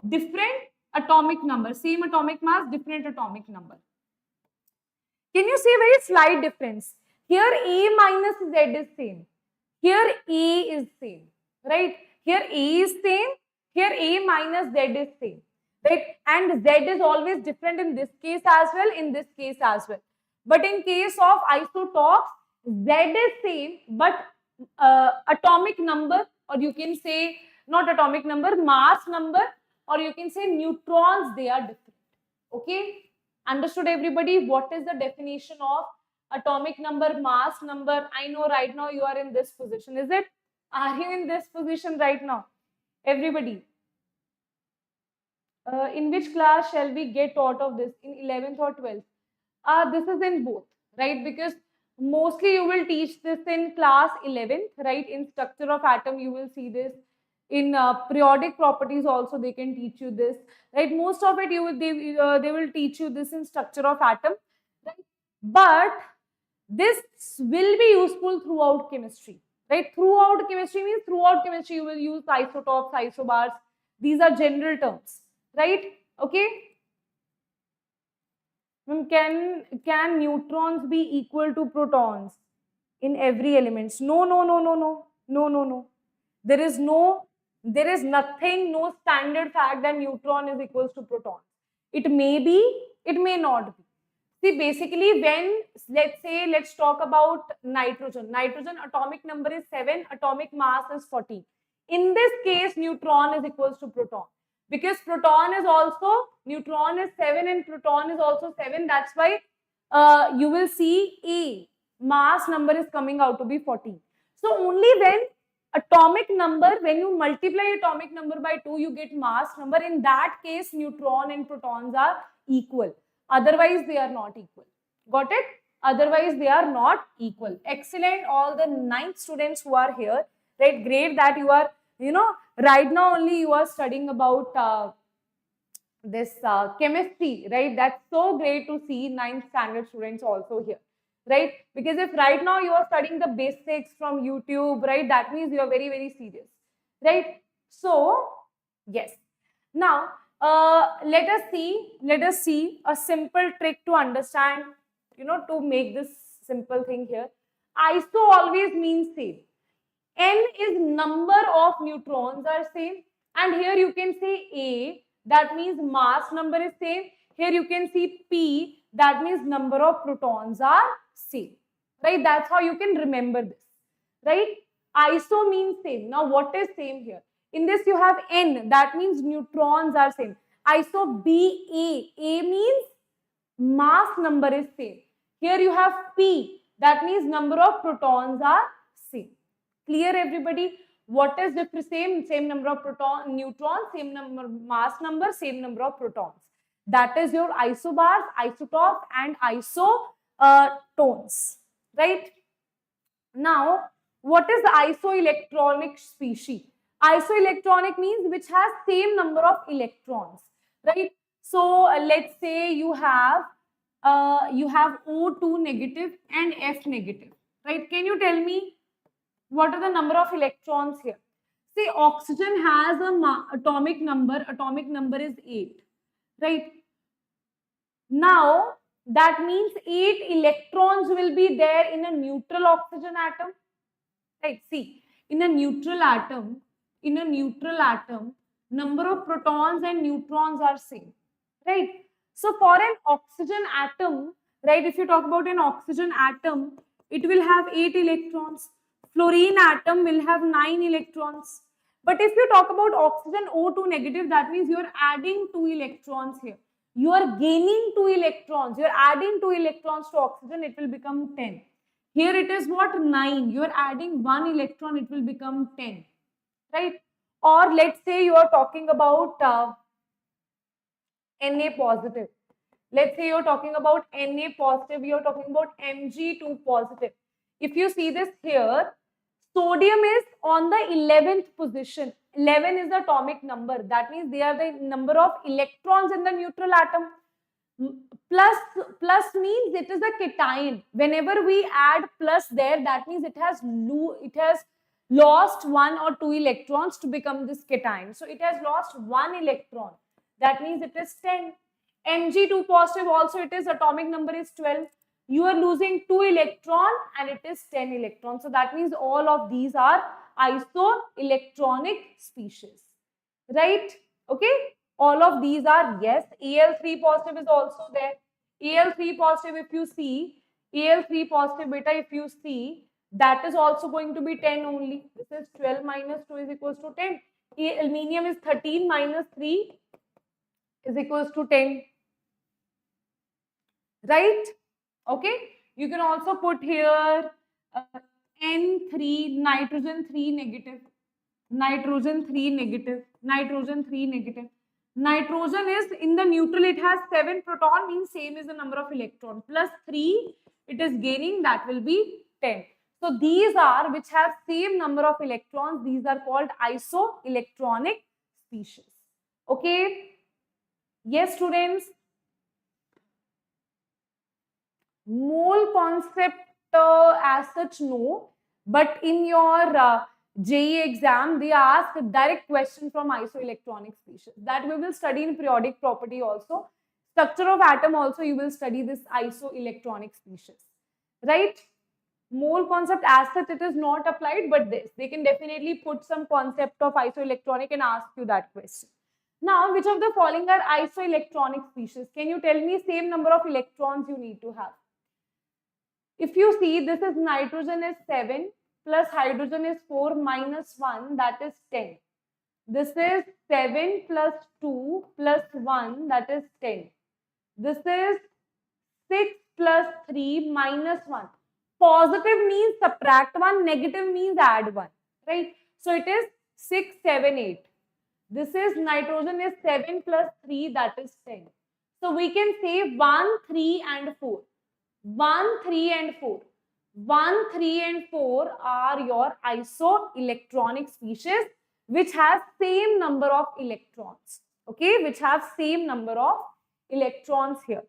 Different atomic number. Same atomic mass, different atomic number. Can you see a very slight difference? Here A minus Z is same. Here A is same. Right? Here A is same. Here A minus Z is same. Right? And Z is always different in this case as well, in this case as well. But in case of isotopes, Z is same, but atomic number, or you can say not atomic number, mass number, or you can say neutrons, they are different. Okay? Understood everybody? What is the definition of atomic number, mass number? I know right now you are in this position, is it? Are you in this position right now? Everybody. In which class shall we get taught of this? In 11th or 12th? This is in both, right? Because mostly you will teach this in class 11th, right? In structure of atom, you will see this. In periodic properties also, they can teach you this, right? Most of it, they will teach you this in structure of atom, right? But this will be useful throughout chemistry, right? Throughout chemistry means throughout chemistry you will use isotopes, isobars. These are general terms, right? Okay. Can neutrons be equal to protons in every element? No, no, no, no, no, no, no, no. There is nothing, no standard fact that neutron is equals to proton. It may be, it may not be. See, basically, when let's talk about nitrogen. Nitrogen atomic number is 7, atomic mass is 14. In this case, neutron is equals to proton. Because proton is also, neutron is 7 and proton is also 7. That's why you will see A, mass number is coming out to be 14. So only when atomic number, when you multiply atomic number by 2, you get mass number. In that case, neutron and protons are equal. Otherwise, they are not equal. Got it? Otherwise, they are not equal. Excellent. All the 9th students who are here, right? Great that you are, right now only you are studying about this chemistry, right? That's so great to see 9th standard students also here, right? Because if right now you are studying the basics from YouTube, right? That means you are very, very serious, right? So, yes. Now, let us see a simple trick to understand, to make this simple thing here. Iso always means same. N is number of neutrons are same, and here you can say A, that means mass number is same. Here you can see P, that means number of protons are same, right? That's how you can remember this, right? Iso means same. Now what is same here? In this you have N, that means neutrons are same. Iso B, A means mass number is same. Here you have P, that means number of protons are same. Clear everybody? What is different? Same number of neutrons, same number mass number, same number of protons. That is your isobars, isotopes, and isotones, right? Now, what is the isoelectronic species? Isoelectronic means which has same number of electrons, right? So let's say you have O2 negative and F negative, right? Can you tell me what are the number of electrons here? See, oxygen has a atomic number. Atomic number is 8, right? Now, that means 8 electrons will be there in a neutral oxygen atom. Right? See, in a neutral atom, number of protons and neutrons are same. Right? So, for an oxygen atom, right, if you talk about an oxygen atom, it will have 8 electrons. Fluorine atom will have 9 electrons. But if you talk about oxygen O2 negative, that means you are adding 2 electrons here. You are gaining 2 electrons. You are adding 2 electrons to oxygen, it will become 10. Here it is what? 9. You are adding 1 electron, it will become 10. Right? Or let's say you are talking about Na positive. Let's say you're talking about Na positive, you're talking about Mg2 positive. If you see this here, sodium is on the 11th position. 11 is the atomic number. That means they are the number of electrons in the neutral atom. Plus means it is a cation. Whenever we add plus there, that means it has lost 1 or 2 electrons to become this cation. So it has lost 1 electron. That means it is 10. Mg2 positive also, it is atomic number is 12. You are losing 2 electron and it is 10 electrons. So that means all of these are isoelectronic species, right? Okay. All of these are, yes. Al3 positive is also there. Al3 positive, if you see, Al3 positive beta, if you see, that is also going to be 10 only. This is 12 minus 2 is equals to 10. Aluminium is 13 minus 3 is equals to 10. Right? Okay. You can also put here N3, nitrogen 3 negative, nitrogen 3 negative, nitrogen 3 negative. Nitrogen is in the neutral, it has 7 proton, means same is the number of electron, plus 3 it is gaining, that will be 10. So these are which have same number of electrons, these are called isoelectronic species. Okay. Yes, students. Mole concept as such, no. But in your JEE exam, they ask a direct question from isoelectronic species. That we will study in periodic property also. Structure of atom also you will study this isoelectronic species, right? Mole concept as such it is not applied, but this they can definitely put some concept of isoelectronic and ask you that question. Now, which of the following are isoelectronic species? Can you tell me same number of electrons you need to have? If you see, this is nitrogen is 7 plus hydrogen is 4 minus 1, that is 10. This is 7 plus 2 plus 1, that is 10. This is 6 plus 3 minus 1. Positive means subtract 1, negative means add 1, right? So it is 6, 7, 8. This is nitrogen is 7 plus 3, that is 10. So we can say 1, 3 and 4. 1, 3 and 4. 1, 3 and 4 are your isoelectronic species which has same number of electrons. Okay, which have same number of electrons here.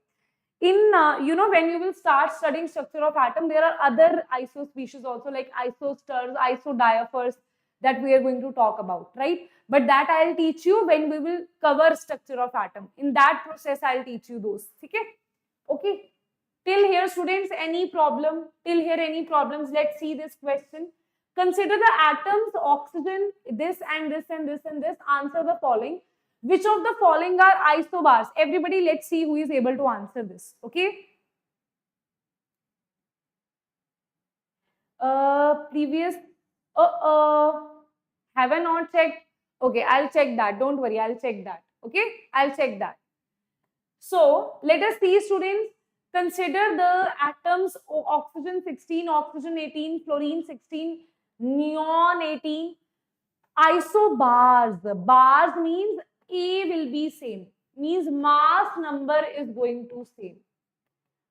In, when you will start studying structure of atom, there are other iso species also like isosters, isodiaphers that we are going to talk about, right? But that I'll teach you when we will cover structure of atom. In that process, I'll teach you those. Okay? Okay. Till here, students, any problem? Till here, any problems? Let's see this question. Consider the atoms, oxygen, this and this and this and this. Answer the following. Which of the following are isobars? Everybody, let's see who is able to answer this. Okay. Previous. Have I not checked? Okay, I'll check that. Don't worry, I'll check that. Okay, I'll check that. So let us see, students. Consider the atoms: oxygen 16, oxygen 18, fluorine 16, neon 18. Isobars. Bars means A will be same. Means mass number is going to same.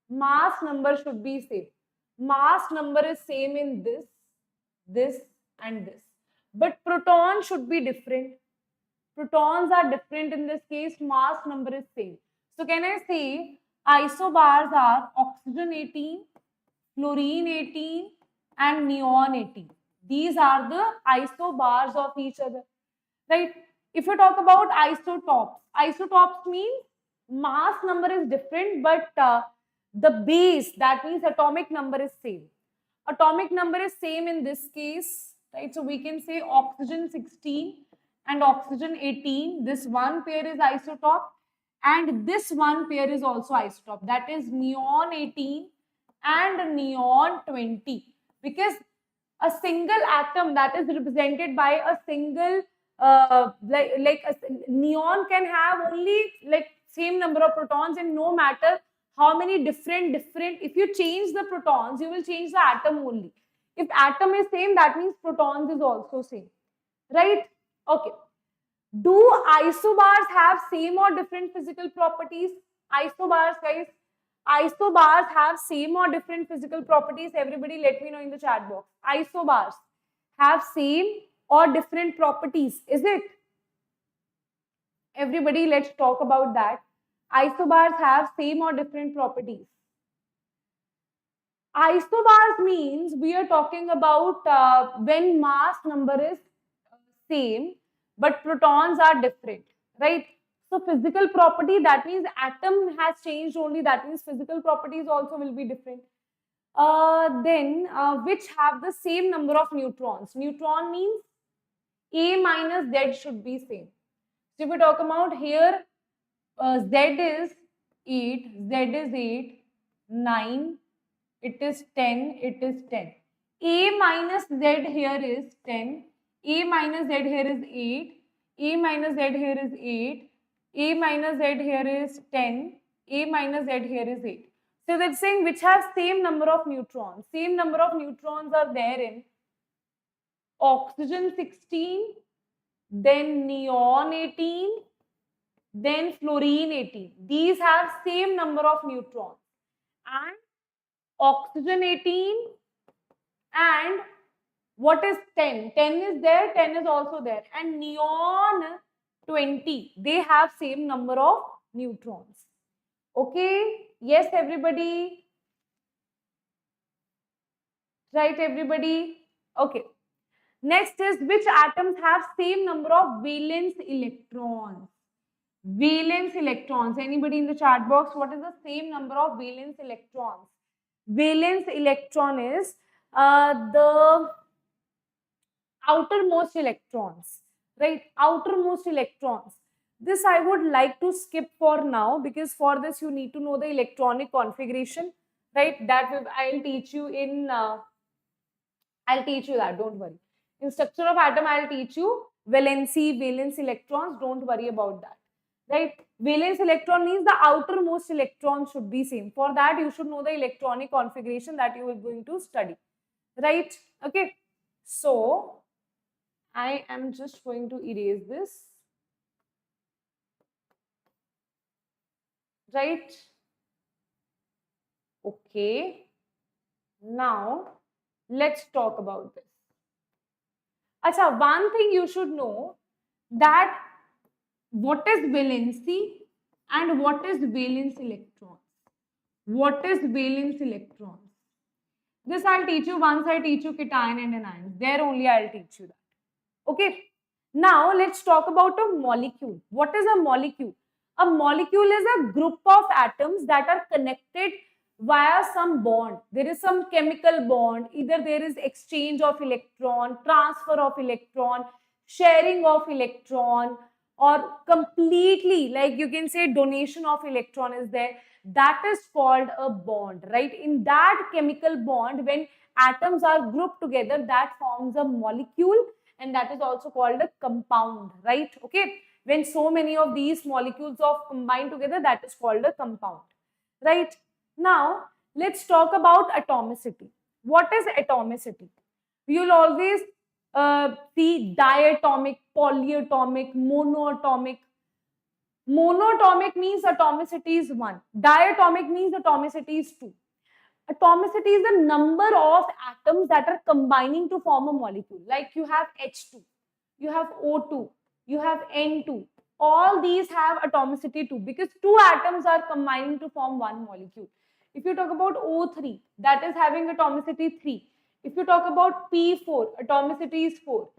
Mass number should be same. Mass number is same in this and this. But proton should be different. Protons are different in this case. Mass number is same. So can I say isobars are oxygen 18, fluorine 18 and neon 18. These are the isobars of each other, right? If you talk about isotopes, isotopes means mass number is different, but the base, that means atomic number is same. Atomic number is same in this case, right? So we can say oxygen 16 and oxygen 18. This one pair is isotope and this one pair is also isotope. That is neon 18 and neon 20. Because a single atom that is represented by a single neon can have only like same number of protons, and no matter how many different, if you change the protons, you will change the atom only. If atom is same, that means protons is also same, right? Okay. Do isobars have same or different physical properties? Isobars, guys. Isobars have same or different physical properties? Everybody let me know in the chat box. Isobars have same or different properties, is it? Everybody, let's talk about that. Isobars have same or different properties? Isobars means we are talking about when mass number is same, but protons are different, right? So physical property, that means atom has changed only, that means physical properties also will be different. Then which have the same number of neutrons? Neutron means A minus Z should be same. So if we talk about here, Z is 8, Z is 8, 9, it is 10, it is 10. A minus Z here is 10, A minus Z here is 8, A minus Z here is 8, A minus Z here is 10, A minus Z here is 8. So that's saying which has same number of neutrons. Same number of neutrons are there in oxygen 16, then neon 18, then fluorine 18. These have same number of neutrons. And oxygen 18 and what is 10? 10 is there, 10 is also there. And neon 20, they have same number of neutrons. Okay? Yes, everybody? Right, everybody? Okay. Next is, which atoms have same number of valence electrons? Valence electrons. Anybody in the chat box, what is the same number of valence electrons? Valence electron is the outermost electrons, right? Outermost electrons. This I would like to skip for now, because for this you need to know the electronic configuration, right? That I'll teach you in I'll teach you that, don't worry. In structure of atom, I'll teach you valency, valence electrons, don't worry about that. Right? Valence electron means the outermost electron should be same. For that, you should know the electronic configuration that you are going to study. Right? Okay. So, I am just going to erase this. Right? Okay. Now, let's talk about this. Acha, one thing you should know, that what is valency and what is valence electrons. What is valence electrons? This I'll teach you once I teach you cation and anions. There only I'll teach you that. Okay. Now let's talk about a molecule. What is a molecule? A molecule is a group of atoms that are connected via some bond. There is some chemical bond. Either there is exchange of electron, transfer of electron, sharing of electron, or completely, like you can say, donation of electron is there. That is called a bond, right? In that chemical bond, when atoms are grouped together, that forms a molecule, and that is also called a compound, right? Okay, when so many of these molecules of combine together, that is called a compound, right? Now let's talk about atomicity. What is atomicity? You'll always see diatomic, polyatomic, monoatomic. Monoatomic means atomicity is 1. Diatomic means atomicity is 2. Atomicity is the number of atoms that are combining to form a molecule. Like you have H2, you have O2, you have N2. All these have atomicity 2 because 2 atoms are combining to form one molecule. If you talk about O3, that is having atomicity 3. If you talk about P4, atomicity is 4.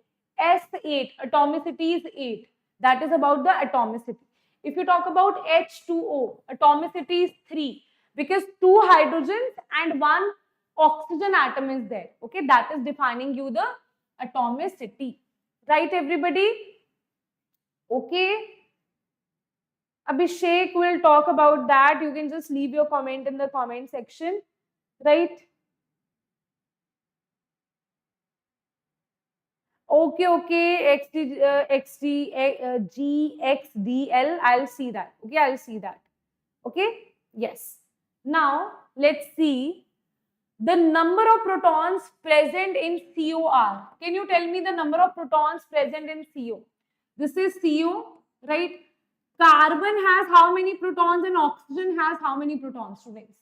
S8, atomicity is 8. That is about the atomicity. If you talk about H2O, atomicity is 3 because 2 hydrogens and 1 oxygen atom is there. Okay, that is defining you the atomicity. Right, everybody? Okay. Abhishek will talk about that. You can just leave your comment in the comment section. Right? Okay, okay, GXDL, I'll see that. Okay, I'll see that. Okay, yes. Now, let's see the number of protons present in COR. Can you tell me the number of protons present in CO? This is CO, right? Carbon has how many protons and oxygen has how many protons, students?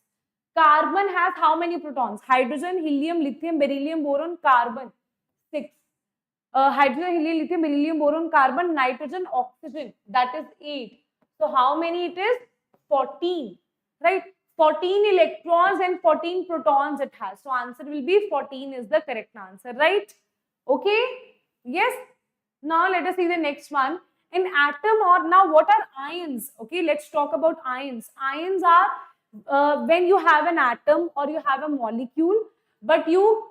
Carbon has how many protons? Hydrogen, helium, lithium, beryllium, boron, carbon. 6. Hydrogen, helium, lithium, beryllium, boron, carbon, nitrogen, oxygen. That is 8. So how many it is? 14. Right? 14 electrons and 14 protons it has. So answer will be 14 is the correct answer. Right? Okay? Yes? Now let us see the next one. In atom, or now what are ions? Okay, let's talk about ions. Ions are when you have an atom or you have a molecule, but you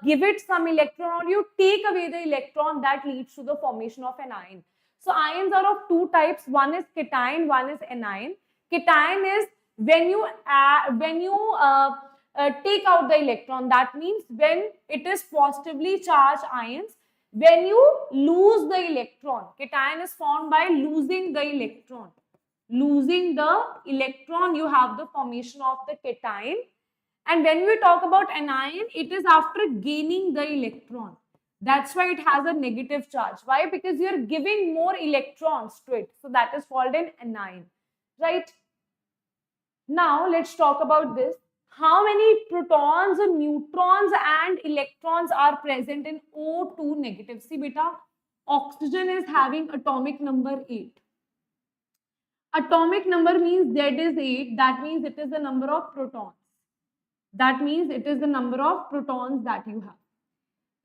give it some electron or you take away the electron, that leads to the formation of an ion. So ions are of 2 types. One is cation, one is anion. Cation is when you take out the electron. That means when it is positively charged ions. When you lose the electron, cation is formed by losing the electron. Losing the electron, you have the formation of the cation. And when we talk about anion, it is after gaining the electron. That's why it has a negative charge. Why? Because you are giving more electrons to it. So that is called an anion. Right? Now let's talk about this. How many protons, neutrons and electrons are present in O2 negative? See beta, oxygen is having atomic number 8. Atomic number means Z is 8. That means it is the number of protons. That means it is the number of protons that you have.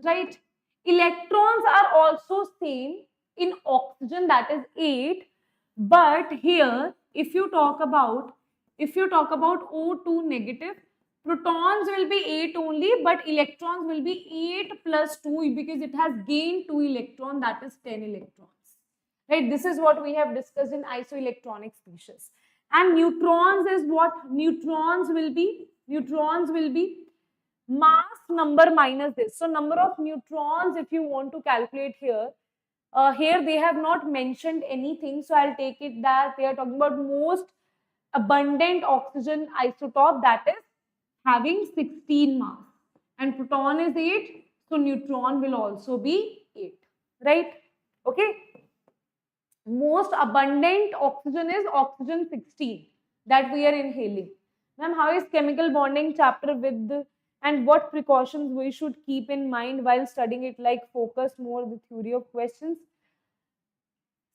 right? Electrons are also same in oxygen, that is 8, but here if you talk about O2 negative, protons will be 8 only, but electrons will be 8 plus 2 because it has gained 2 electron, that is 10 electrons. Right, this is what we have discussed in isoelectronic species. And neutrons is what? Neutrons will be mass number minus this. So number of neutrons, if you want to calculate here, here they have not mentioned anything. So I'll take it that they are talking about most abundant oxygen isotope, that is having 16 mass. And proton is 8. So neutron will also be 8. Right? Okay. Most abundant oxygen is oxygen 16 that we are inhaling. Ma'am, how is chemical bonding chapter with and what precautions we should keep in mind while studying it, like focus more the theory of questions?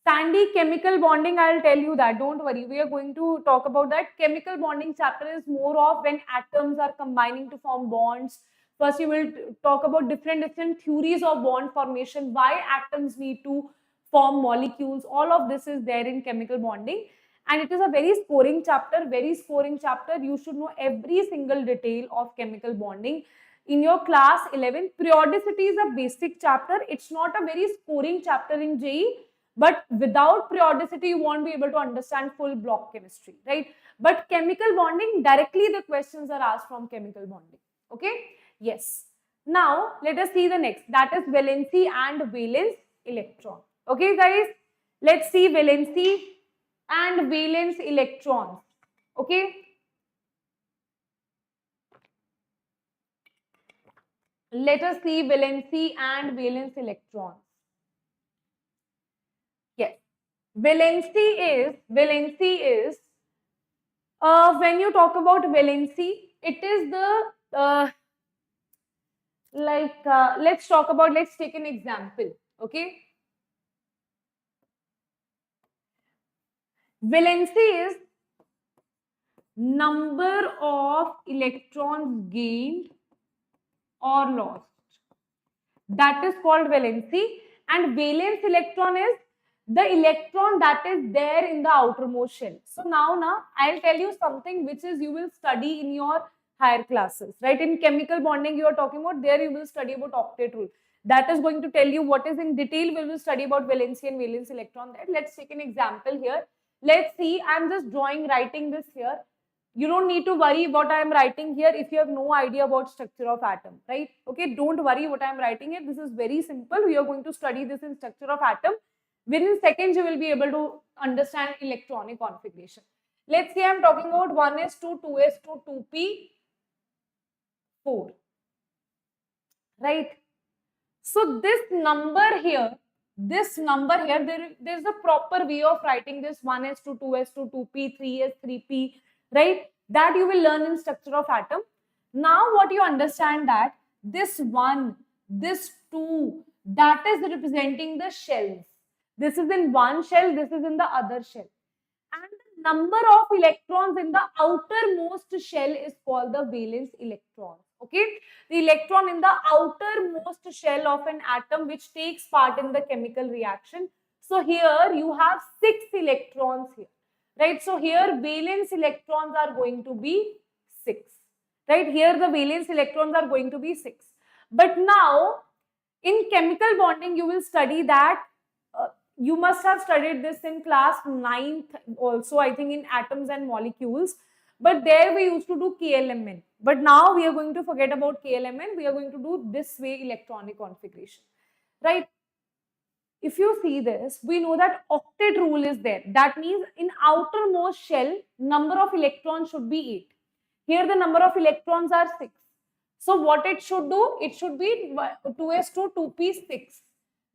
Sandy, chemical bonding, I'll tell you that. Don't worry. We are going to talk about that. Chemical bonding chapter is more of when atoms are combining to form bonds. First, you will talk about different theories of bond formation, why atoms need to form molecules. All of this is there in chemical bonding. And it is a very scoring chapter, You should know every single detail of chemical bonding. In your class 11, periodicity is a basic chapter. It's not a very scoring chapter in JEE. But without periodicity, you won't be able to understand full block chemistry, right? But chemical bonding, directly the questions are asked from chemical bonding. Okay? Yes. Now, let us see the next. That is valency and valence electron. Okay, guys? Let's see valency and valence electrons. Okay? Let us see valency and valence electrons. Yes. Valency is when you talk about valency, it is the let's take an example. Okay, valency is number of electrons gained or lost. That is called valency, and valence electron is the electron that is there in the outermost shell. So now I'll tell you something which is you will study in your higher classes, right? In chemical bonding you are talking about, there you will study about octet rule. That is going to tell you what is in detail. We will study about valency and valence electron there. Let's take an example here. Let's see, I'm just writing this here. You don't need to worry what I am writing here if you have no idea about structure of atom, right? Okay, don't worry what I am writing here. This is very simple. We are going to study this in structure of atom. Within seconds, you will be able to understand electronic configuration. Let's say I'm talking about 1s2, 2s2, 2p4, right? So this number here, there's a proper way of writing this 1s2, 2s2, 2p, 3s, 3p, right? That you will learn in structure of atom. Now what you understand that this 1, this 2, that is representing the shells. This is in one shell, this is in the other shell. And the number of electrons in the outermost shell is called the valence electron. Okay, the electron in the outermost shell of an atom which takes part in the chemical reaction. So here you have 6 electrons here. Right, so here valence electrons are going to be 6. Right, here the valence electrons are going to be 6. But now in chemical bonding you will study that you must have studied this in class 9th also, I think, in atoms and molecules. But there we used to do KLMN. But now we are going to forget about KLMN. We are going to do this way electronic configuration. Right? If you see this, we know that octet rule is there. That means in outermost shell, number of electrons should be 8. Here the number of electrons are 6. So what it should do? It should be 2s2, 2p6.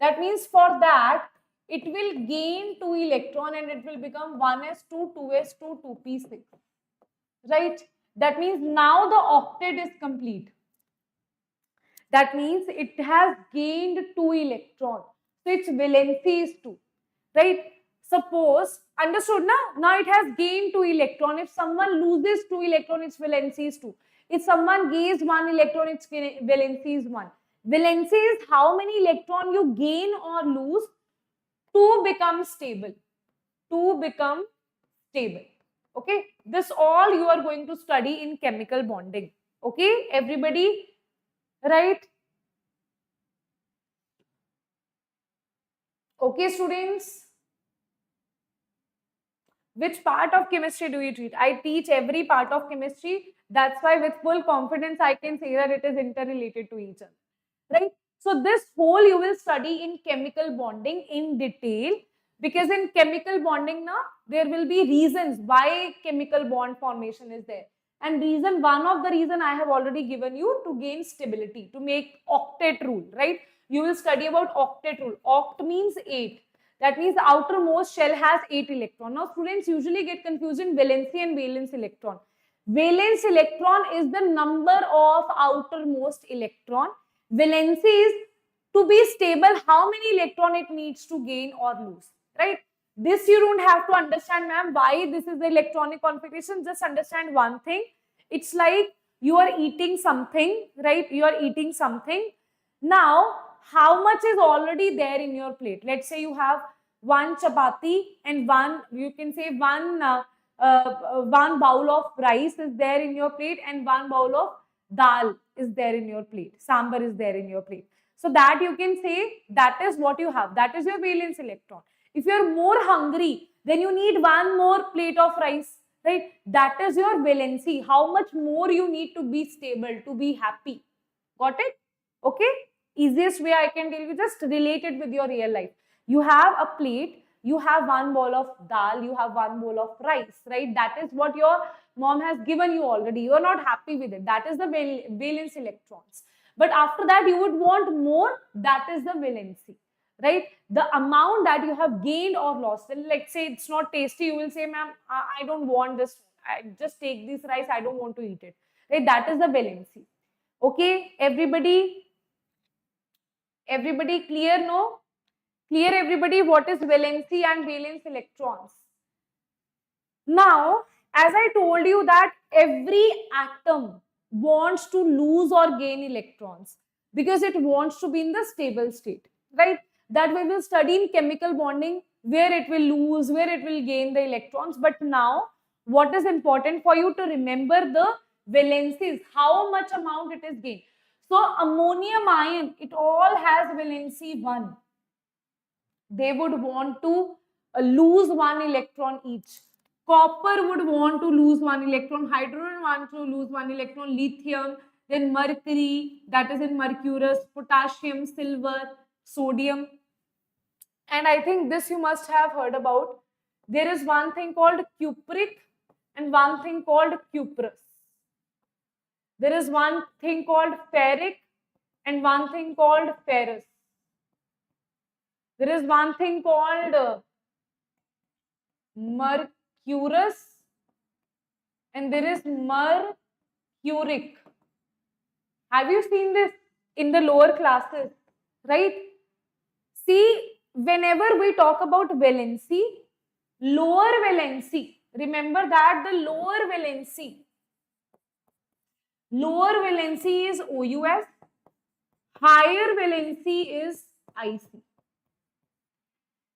That means for that, it will gain 2 electron and it will become 1s2, 2s2, 2p6. Right? That means now the octet is complete. That means it has gained 2 electrons. So its valency is 2, right? Suppose, understood now? Now it has gained 2 electron. If someone loses 2 electron, its valency is 2. If someone gains 1 electron, its valency is 1. Valency is how many electron you gain or lose to become stable. To become stable. Okay, this all you are going to study in chemical bonding. Okay, everybody, right? Okay, students. Which part of chemistry do you treat? I teach every part of chemistry. That's why with full confidence, I can say that it is interrelated to each other, right? So this whole you will study in chemical bonding in detail, because in chemical bonding now, there will be reasons why chemical bond formation is there. And one of the reason I have already given you, to gain stability, to make octet rule, right? You will study about octet rule. Oct means 8. That means the outermost shell has 8 electrons. Now students usually get confused in valency and valence electron. Valence electron is the number of outermost electron. Valency is to be stable, how many electron it needs to gain or lose, right? This you don't have to understand, ma'am, why this is the electronic configuration. Just understand one thing. It's like you are eating something, right? You are eating something. Now, how much is already there in your plate? Let's say you have one chapati and you can say one bowl of rice is there in your plate, and one bowl of dal is there in your plate. Sambar is there in your plate. So that you can say that is what you have. That is your valence electron. If you are more hungry, then you need one more plate of rice, right? That is your valency. How much more you need to be stable, to be happy. Got it? Okay? Easiest way I can tell you, just relate it with your real life. You have a plate, you have one bowl of dal, you have one bowl of rice, right? That is what your mom has given you already. You are not happy with it. That is the valence electrons. But after that, you would want more. That is the valency, right? The amount that you have gained or lost. Then let's say it's not tasty. You will say, ma'am, I don't want this. I just take this rice. I don't want to eat it. Right? That is the valency. Okay, everybody clear? No? Clear everybody what is valency and valence electrons? Now, as I told you that every atom wants to lose or gain electrons because it wants to be in the stable state, right? That we will study in chemical bonding, where it will lose, where it will gain the electrons. But now, what is important for you to remember the valencies, how much amount it is gained. So ammonium ion, it all has valency 1. They would want to lose 1 electron each. Copper would want to lose 1 electron, hydrogen want to lose 1 electron, lithium, then mercury, that is in mercurous, potassium, silver, sodium. And I think this you must have heard about. There is one thing called cupric and one thing called cuprous. There is one thing called ferric and one thing called ferrous. There is one thing called mercurous and there is mercuric. Have you seen this in the lower classes, right? See, whenever we talk about valency, lower valency, remember that the lower valency is OUS, higher valency is IC.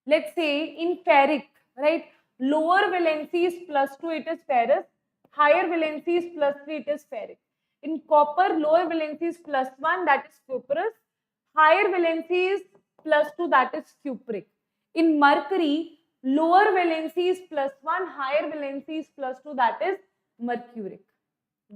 Let's say in ferric, right? Lower valency is +2, it is ferrous. Higher valency is +3, it is ferric. In copper, lower valency is +1, that is cuprous. Higher valency is +2, that is cupric. In mercury, lower valency is +1, higher valency is +2, that is mercuric.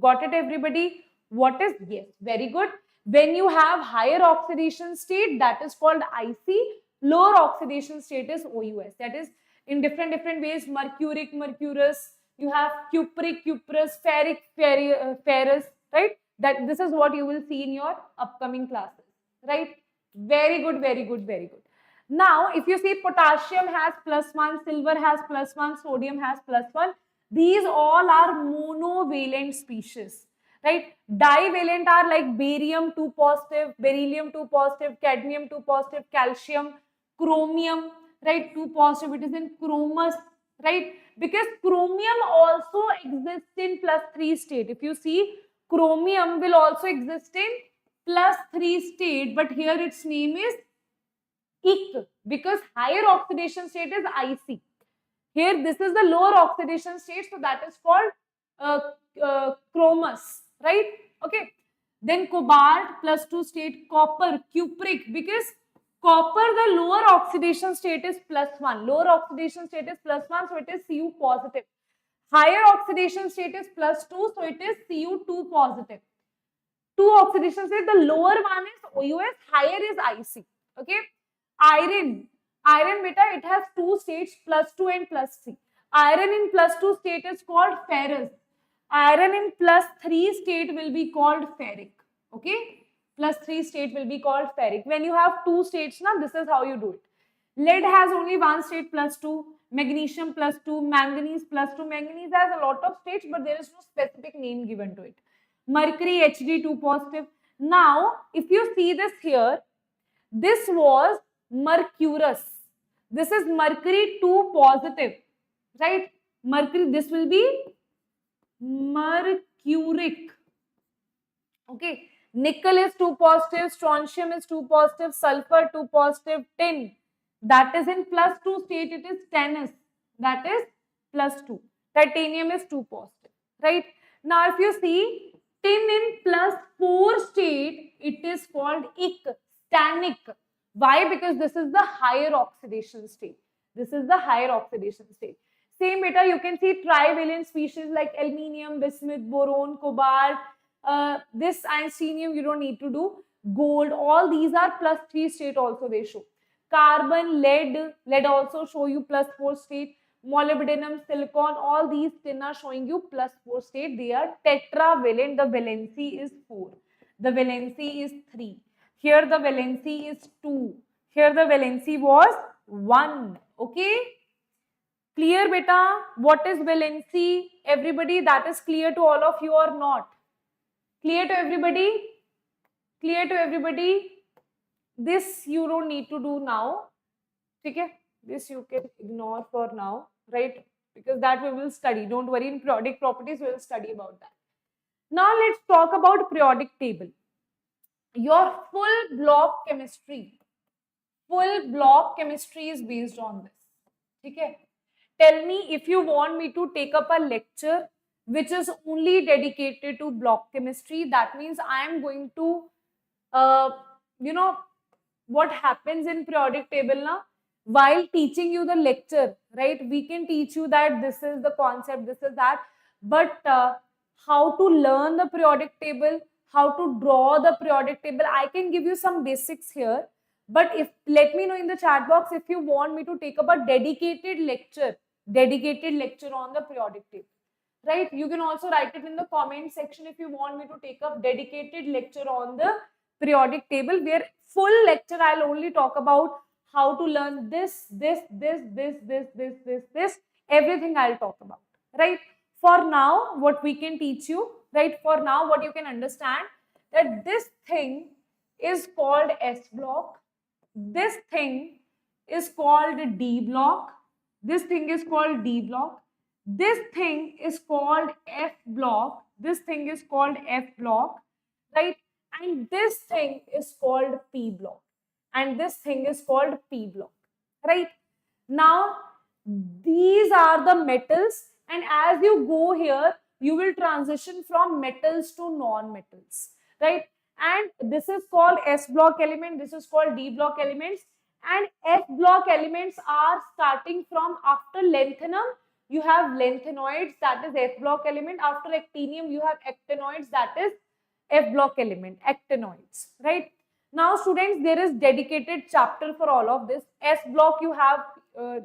Got it, everybody? What is? Yes, very good. When you have higher oxidation state, that is called IC. Lower oxidation state is OUS. That is in different ways. Mercuric, mercurous. You have cupric, cuprous, ferric, ferrous. Right? That this is what you will see in your upcoming classes. Right? Very good, very good, very good. Now, if you see potassium has +1, silver has +1, sodium has +1. These all are monovalent species. Right? Divalent are like barium 2 positive, beryllium 2 positive, cadmium 2 positive, calcium, chromium, right? 2 positive. It is in chromous, right? Because chromium also exists in +3 state. If you see, chromium will also exist in plus 3 state, but here its name is IC because higher oxidation state is IC. Here, this is the lower oxidation state, so that is called chromous, right? Okay. Then cobalt plus 2 state, copper, cupric, because copper, the lower oxidation state is +1. Lower oxidation state is +1, so it is Cu positive. Higher oxidation state is +2, so it is Cu2 positive. Two oxidation state, the lower one is OUS, higher is IC. Okay. Iron, beta, it has two states, +2 and +3. Iron in +2 state is called ferrous. Iron in +3 state will be called ferric. Okay. +3 state will be called ferric. When you have two states, now this is how you do it. Lead has only one state, +2. Magnesium +2. Manganese +2. Manganese has a lot of states, but there is no specific name given to it. Mercury, Hd2 positive. Now, if you see this here, this was mercurous. This is mercury 2 positive, right? Mercury, this will be mercuric. Okay. Nickel is 2 positive, strontium is 2 positive, sulfur 2 positive, tin, that is in +2 state, it is tannous, that is +2. Titanium is 2 positive, right? Now, if you see tin in +4 state, it is called stannic. Why? Because this is the higher oxidation state. This is the higher oxidation state. Same beta, you can see trivalent species like aluminium, bismuth, boron, cobalt. This einsteinium you don't need to do. Gold, all these are +3 state also they show. Carbon, lead also show you +4 state. Molybdenum, silicon, all these tin are showing you +4 state. They are tetravalent. The valency is 4. The valency is 3. Here the valency is 2. Here the valency was 1. Okay. Clear beta? What is valency? Everybody, that is clear to all of you or not? Clear to everybody? Clear to everybody? This you don't need to do now. Okay? This you can ignore for now, right? Because that we will study. Don't worry, in periodic properties we will study about that. Now let's talk about periodic table. Your full block chemistry is based on this. Okay? Tell me if you want me to take up a lecture which is only dedicated to block chemistry. That means I am going to, what happens in periodic table now? While teaching you the lecture, right? We can teach you that this is the concept, this is that. But how to learn the periodic table, how to draw the periodic table, I can give you some basics here. But if let me know in the chat box if you want me to take up a dedicated lecture on the periodic table. Right? You can also write it in the comment section if you want me to take up dedicated lecture on the periodic table, where full lecture I'll only talk about how to learn this, everything I'll talk about, right? For now, what we can teach you, right? For now, what you can understand that this thing is called S block. This thing is called D block. This thing is called D block. This thing is called F block. This thing is called F block, right? And this thing is called P block. And this thing is called P block, right? Now, these are the metals. And as you go here, you will transition from metals to non-metals, right? And this is called S block element. This is called D block elements. And F block elements are starting from after lanthanum. You have lanthanoids, that is F block element. After actinium, you have actinoids, that is F block element, actinoids, right? Now, students, there is dedicated chapter for all of this. S block, you have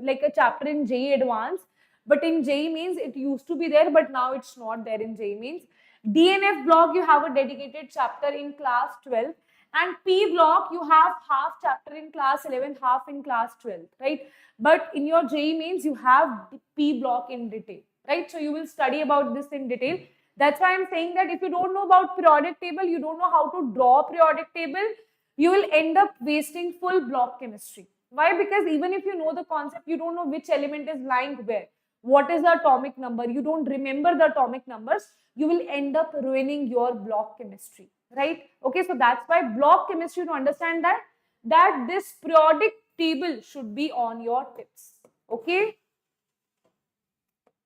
like a chapter in JEE Advanced, but in JEE Mains, it used to be there, but now it's not there in JEE Mains. DNF block, you have a dedicated chapter in class 12. And P block, you have half chapter in class 11, half in class 12, right? But in your JEE Mains, you have P block in detail, right? So you will study about this in detail. That's why I'm saying that if you don't know about periodic table, you don't know how to draw periodic table, you will end up wasting full block chemistry. Why? Because even if you know the concept, you don't know which element is lying where. What is the atomic number? You don't remember the atomic numbers. You will end up ruining your block chemistry. right? Okay, so that's why block chemistry, to understand that this periodic table should be on your tips. Okay,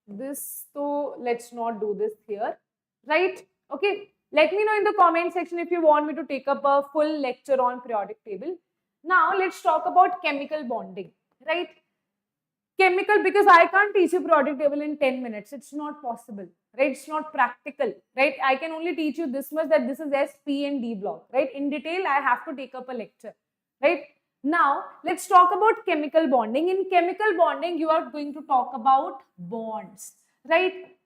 this, so let's not do this here, right? Okay, let me know in the comment section if you want me to take up a full lecture on periodic table. Now let's talk about chemical bonding, right? Chemical, because I can't teach you periodic table in 10 minutes. It's not possible, right? It's not practical, right? I can only teach you this much, that this is S, P and D block, right? In detail, I have to take up a lecture, right? Now, let's talk about chemical bonding. In chemical bonding, you are going to talk about bonds, right?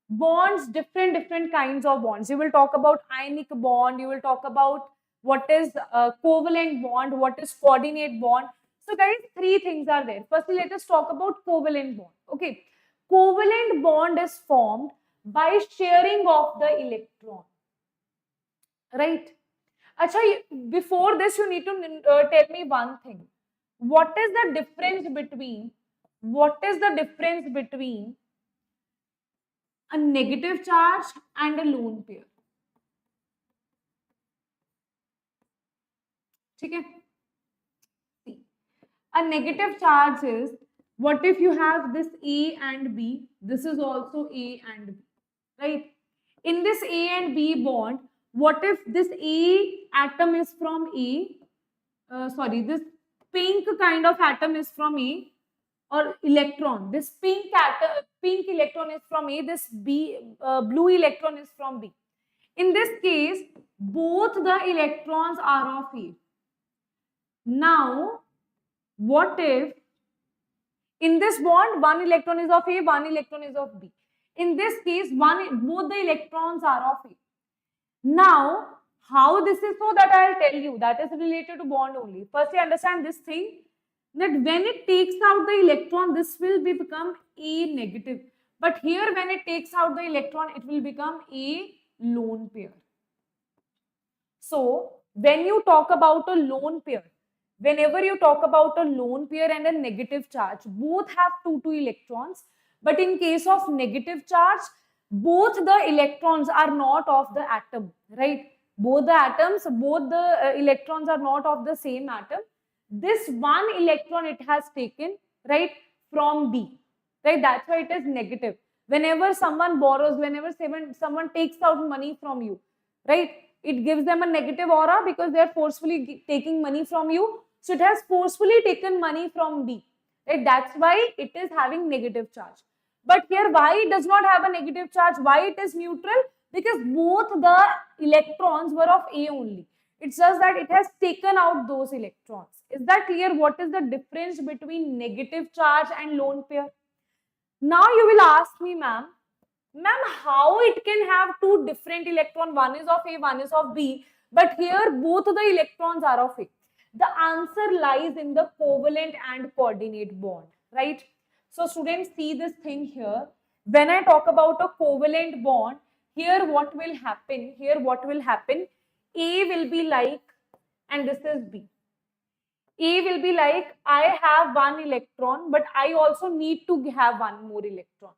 Bonds, different kinds of bonds. You will talk about ionic bond, you will talk about what is covalent bond, what is coordinate bond. So guys, three things are there. Firstly, let us talk about covalent bond. Okay, covalent bond is formed by sharing of the electron, right? Acha, before this you need to tell me one thing. What is the difference between a negative charge and a lone pair? Okay. See, a negative charge is, what if you have this A and B? This is also A and B, right? In this A and B bond, what if this A atom is from A? This pink kind of atom is from A, or electron. This pink electron is from A. This blue electron is from B. In this case, both the electrons are of A. Now, what if in this bond one electron is of A, one electron is of B? In this case, both the electrons are of A. Now, how this is, so that I'll tell you, that is related to bond only. Firstly, understand this thing, that when it takes out the electron, this will become A negative. But here, when it takes out the electron, it will become A lone pair. So, when you talk about a lone pair, whenever you talk about a lone pair and a negative charge, both have two electrons. But in case of negative charge, both the electrons are not of the atom, right? Both the electrons are not of the same atom. This one electron it has taken, right, from B, right? That's why it is negative. Whenever someone borrows, whenever someone takes out money from you, right, it gives them a negative aura because they are forcefully taking money from you. So it has forcefully taken money from B, right? That's why it is having negative charge. But here, why it does not have a negative charge? Why it is neutral? Because both the electrons were of A only. It's just that it has taken out those electrons. Is that clear? What is the difference between negative charge and lone pair? Now you will ask me, ma'am, how it can have two different electrons? One is of A, one is of B, but here both the electrons are of A. The answer lies in the covalent and coordinate bond, right? So students, see this thing here. When I talk about a covalent bond, here what will happen? A will be like, and this is B. A will be like, I have one electron, but I also need to have one more electron.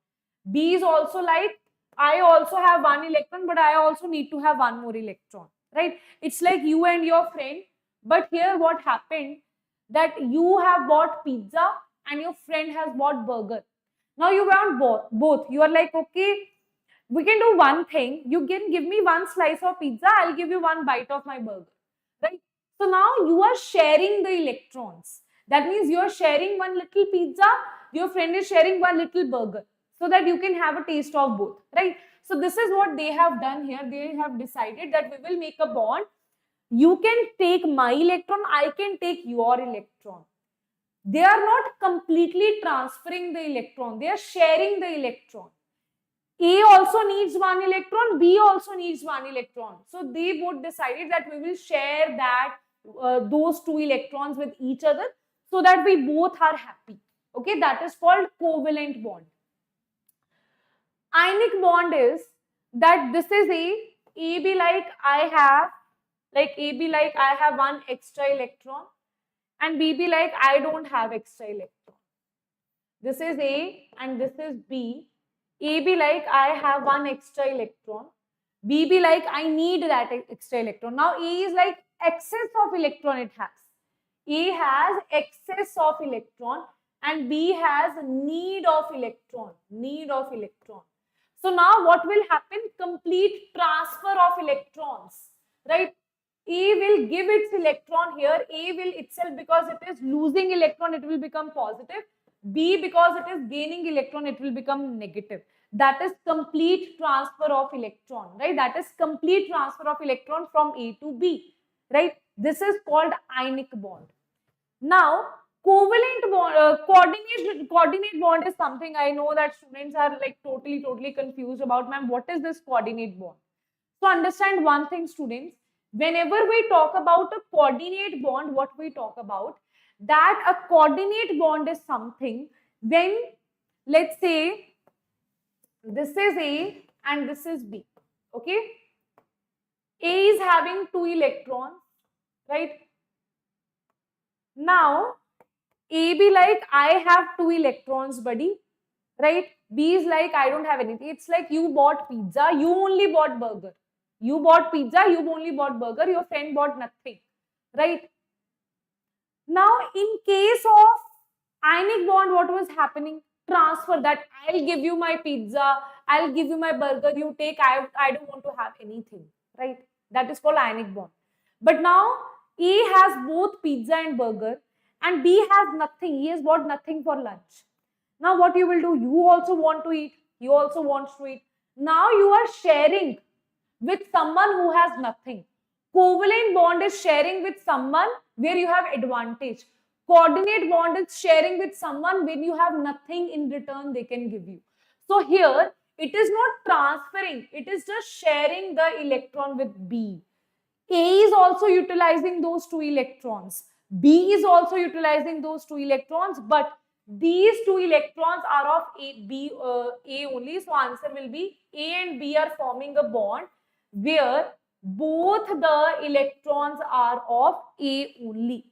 B is also like, I also have one electron, but I also need to have one more electron, right? It's like you and your friend, but here what happened, that you have bought pizza and your friend has bought burger. Now you want both. You are like, okay, we can do one thing. You can give me one slice of pizza, I'll give you one bite of my burger, right? So now you are sharing the electrons. That means you are sharing one little pizza, your friend is sharing one little burger, so that you can have a taste of both, right? So this is what they have done here. They have decided that we will make a bond. You can take my electron, I can take your electron. They are not completely transferring the electron, they are sharing the electron. A also needs one electron, B also needs one electron. So they both decided that we will share that those two electrons with each other, so that we both are happy. Okay, that is called covalent bond. Ionic bond is that this is A be like I have one extra electron, and B be like I don't have extra electron. This is A and this is B. A be like I have one extra electron, B be like, I need that extra electron. Now A is like excess of electron it has. A has excess of electron and B has need of electron. Need of electron. So now what will happen? Complete transfer of electrons, right? A will give its electron here. A will itself, because it is losing electron, it will become positive. B, because it is gaining electron, it will become negative. That is complete transfer of electron, right? That is complete transfer of electron from A to B, right? This is called ionic bond. Now, covalent bond, coordinate bond is something I know that students are like totally confused about. Ma'am, what is this coordinate bond? So understand one thing, students. Whenever we talk about a coordinate bond, what we talk about, that a coordinate bond is something when, let's say, this is A and this is B. Okay? A is having 2 electrons, right? Now, A be like, I have 2 electrons, buddy, right? B is like, I don't have anything. It's like you bought pizza, you only bought burger. You bought pizza, you only bought burger, your friend bought nothing, right? Now, in case of ionic bond, what was happening? Transfer, that I'll give you my pizza, I'll give you my burger, you take, I don't want to have anything, right? That is called ionic bond. But now, A has both pizza and burger and B has nothing. He has bought nothing for lunch. Now, what you will do? You also want to eat. He also wants to eat. Now, you are sharing with someone who has nothing. Covalent bond is sharing with someone where you have advantage. Coordinate bond is sharing with someone when you have nothing in return they can give you. So here, it is not transferring. It is just sharing the electron with B. A is also utilizing those 2 electrons. B is also utilizing those 2 electrons, but these 2 electrons are of A only. So answer will be A and B are forming a bond where both the electrons are of A only.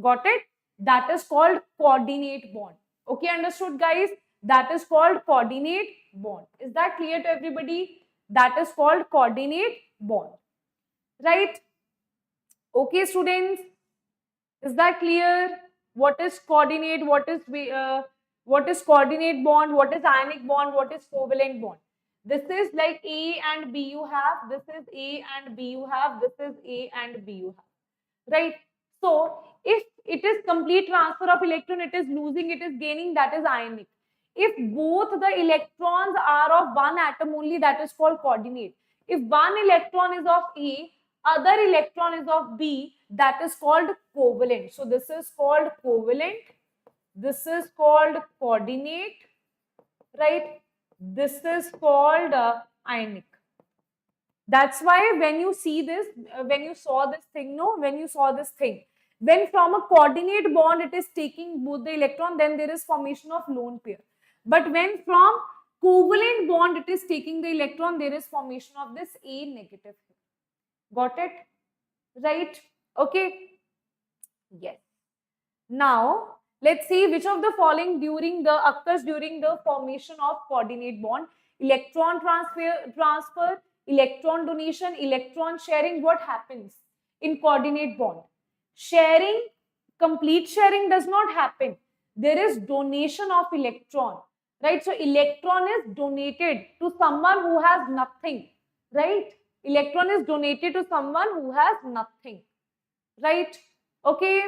Got it? That is called coordinate bond. Okay, understood, guys? That is called coordinate bond. Is that clear to everybody? That is called coordinate bond. Right? Okay, students. Is that clear? What is coordinate? What is coordinate bond? What is ionic bond? What is covalent bond? This is like A and B you have. This is A and B you have. This is A and B you have. Right? So, if it is complete transfer of electron, it is losing, it is gaining, that is ionic. If both the electrons are of one atom only, that is called coordinate. If one electron is of A, other electron is of B, that is called covalent. So, this is called covalent. This is called coordinate, right? This is called ionic. That's why when you see this, when you saw this thing, when from a coordinate bond it is taking both the electron, then there is formation of lone pair. But when from covalent bond it is taking the electron, there is formation of this A negative. Got it? Right? Okay. Yes. Now, let's see which of the following occurs during the formation of coordinate bond. Electron transfer, electron donation, electron sharing. What happens in coordinate bond? Sharing, complete sharing does not happen. There is donation of electron, right? So, electron is donated to someone who has nothing, right? Electron is donated to someone who has nothing, right? Okay.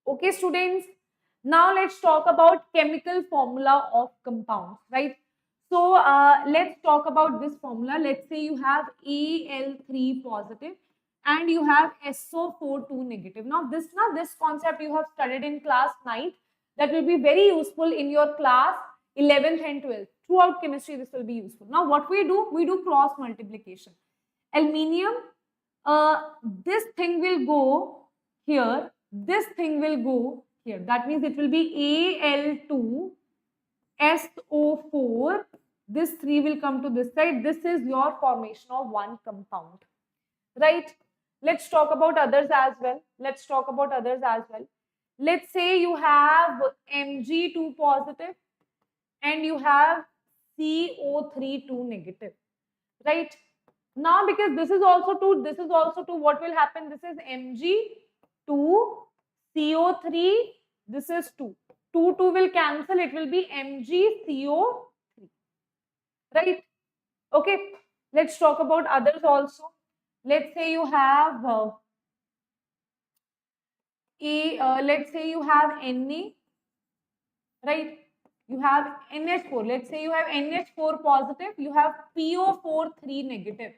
Okay, students. Now let's talk about chemical formula of compounds, right? So let's talk about this formula. Let's say you have Al3 positive and you have SO42 negative. Now this concept you have studied in class 9th. That will be very useful in your class 11th and 12th. Throughout chemistry, this will be useful. Now what we do cross multiplication. Aluminium, this thing will go here. This thing will go here. That means it will be Al2 SO4. This 3 will come to this side. This is your formation of one compound. Right? Let's talk about others as well. Let's say you have Mg2 positive and you have CO32 negative. right? Now, because this is also 2, this is also 2, what will happen? This is Mg2 CO3, this is 2. 2 will cancel, it will be MgCO3, right? Okay, let's talk about others also. Let's say you have let's say you have Na, right? You have NH4. Let's say you have NH4 positive, you have PO4 3 negative.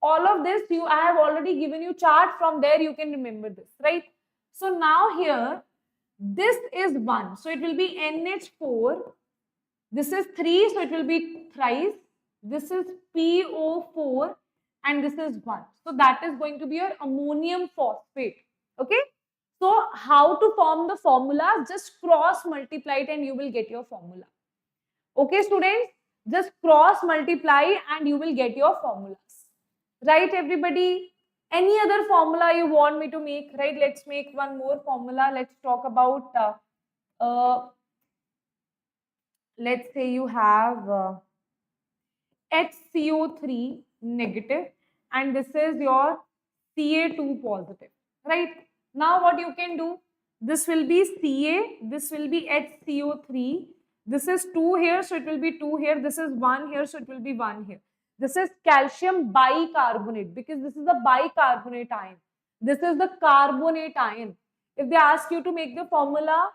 All of this, I have already given you chart. From there you can remember this, right? So now here, this is 1. So it will be NH4. This is 3. So it will be thrice. This is PO4 and this is 1. So that is going to be your ammonium phosphate. Okay. So how to form the formula? Just cross multiply it and you will get your formula. Okay, students, just cross multiply and you will get your formulas. Right, everybody? Any other formula you want me to make? Right, let's make one more formula. Let's talk about, let's say you have HCO3 negative and this is your Ca2 positive, right? Now what you can do, this will be Ca, this will be HCO3, this is 2 here, so it will be 2 here, this is 1 here, so it will be 1 here. This is calcium bicarbonate because this is a bicarbonate ion. This is the carbonate ion. If they ask you to make the formula,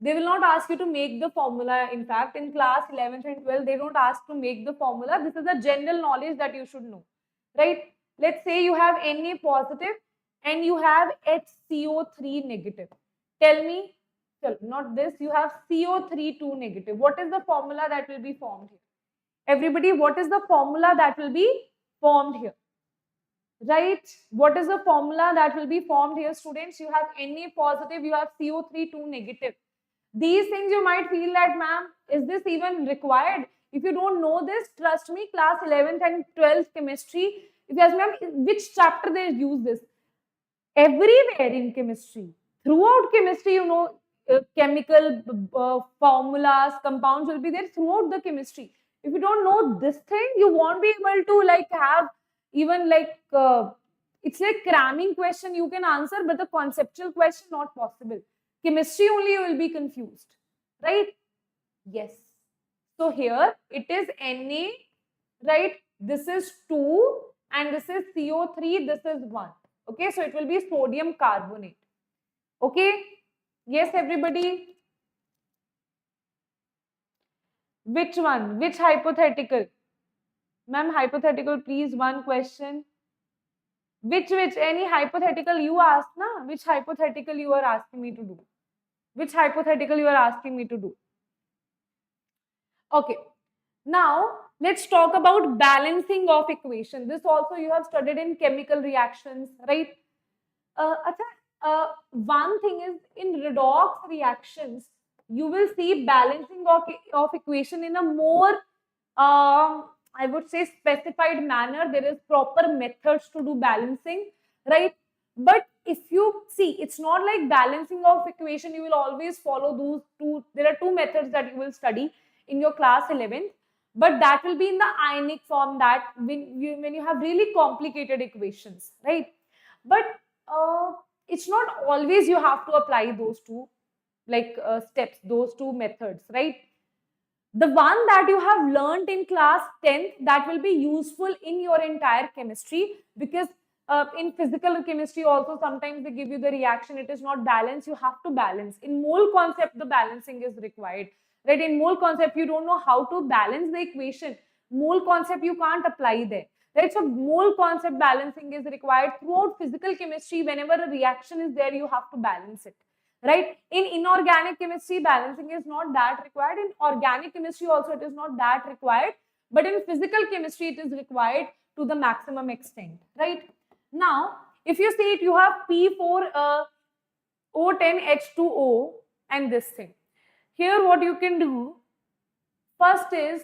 they will not ask you to make the formula. In fact, in class 11th and 12th, they don't ask to make the formula. This is a general knowledge that you should know, right? Let's say you have Na positive and you have HCO3 negative. Tell me, not this, you have CO3 2 negative. What is the formula that will be formed here? Everybody, what is the formula that will be formed here? Right? What is the formula that will be formed here, students? You have Na positive, you have CO3 2 negative. These things you might feel that, ma'am, is this even required? If you don't know this, trust me, class 11th and 12th chemistry, if you ask, ma'am, which chapter they use this? Everywhere in chemistry. Throughout chemistry, you know, chemical formulas, compounds will be there throughout the chemistry. If you don't know this thing, you won't be able to like have even like, it's like cramming question you can answer, but the conceptual question not possible. Chemistry only you will be confused, right? Yes. So here it is Na, right? This is 2 and this is CO3, this is 1. Okay, so it will be sodium carbonate. Okay, yes, everybody? Which one? Which hypothetical? Ma'am, hypothetical, please, one question. Which, any hypothetical you asked, na? Which hypothetical you are asking me to do? Which hypothetical you are asking me to do? Okay. Now, let's talk about balancing of equation. This also you have studied in chemical reactions, right? One thing is in redox reactions, you will see balancing of equation in a more, I would say, specified manner. There is proper methods to do balancing, right? But if you see, it's not like balancing of equation, you will always follow those two. There are two methods that you will study in your class 11th, but that will be in the ionic form, that when you have really complicated equations, right? But it's not always you have to apply those two like steps, those two methods, right? The one that you have learned in class 10th, that will be useful in your entire chemistry, because in physical chemistry also sometimes they give you the reaction, it is not balanced, you have to balance. In mole concept, the balancing is required, right? In mole concept, you don't know how to balance the equation. Mole concept you can't apply there, right? So mole concept balancing is required throughout physical chemistry. Whenever a reaction is there, you have to balance it, right? In inorganic chemistry, balancing is not that required. In organic chemistry also, it is not that required. But in physical chemistry, it is required to the maximum extent, right? Now, if you see it, you have P4 O10H2O and this thing. Here, what you can do first is,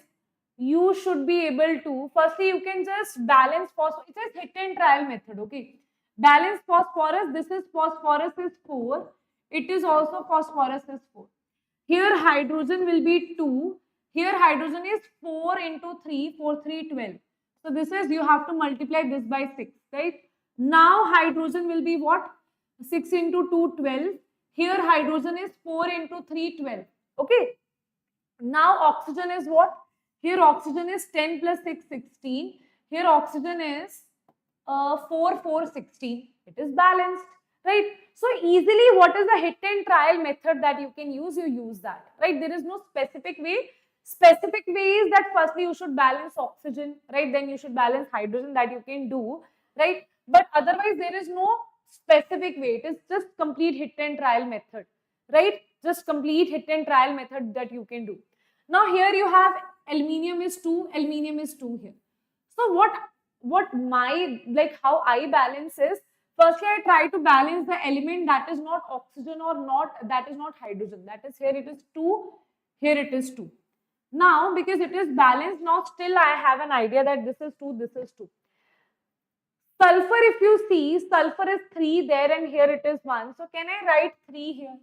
you should be able to, firstly, you can just balance phosphorus. It is hit and trial method, okay? Balance phosphorus, this is phosphorus is 4. It is also phosphorus is 4. Here hydrogen will be 2. Here hydrogen is 4 into 3, 4, 3, 12. So this is, you have to multiply this by 6, right? Now hydrogen will be what? 6 into 2, 12. Here hydrogen is 4 into 3, 12. Okay. Now oxygen is what? Here oxygen is 10 plus 6, 16. Here oxygen is 4, 4, 16. It is balanced, right? So easily, what is the hit and trial method that you can use? You use that, right? There is no specific way. Specific way is that firstly you should balance oxygen, right? Then you should balance hydrogen, that you can do, right? But otherwise there is no specific way. It is just complete hit and trial method, right? Just complete hit and trial method that you can do. Now here you have aluminium is 2, aluminium is 2 here. So what my, like how I balance is, firstly I try to balance the element that is not oxygen or not, that is not hydrogen. That is, here it is 2, here it is 2. Now because it is balanced, now still I have an idea that this is 2, this is 2. Sulfur, if you see, sulfur is 3 there and here it is 1. So can I write 3 here?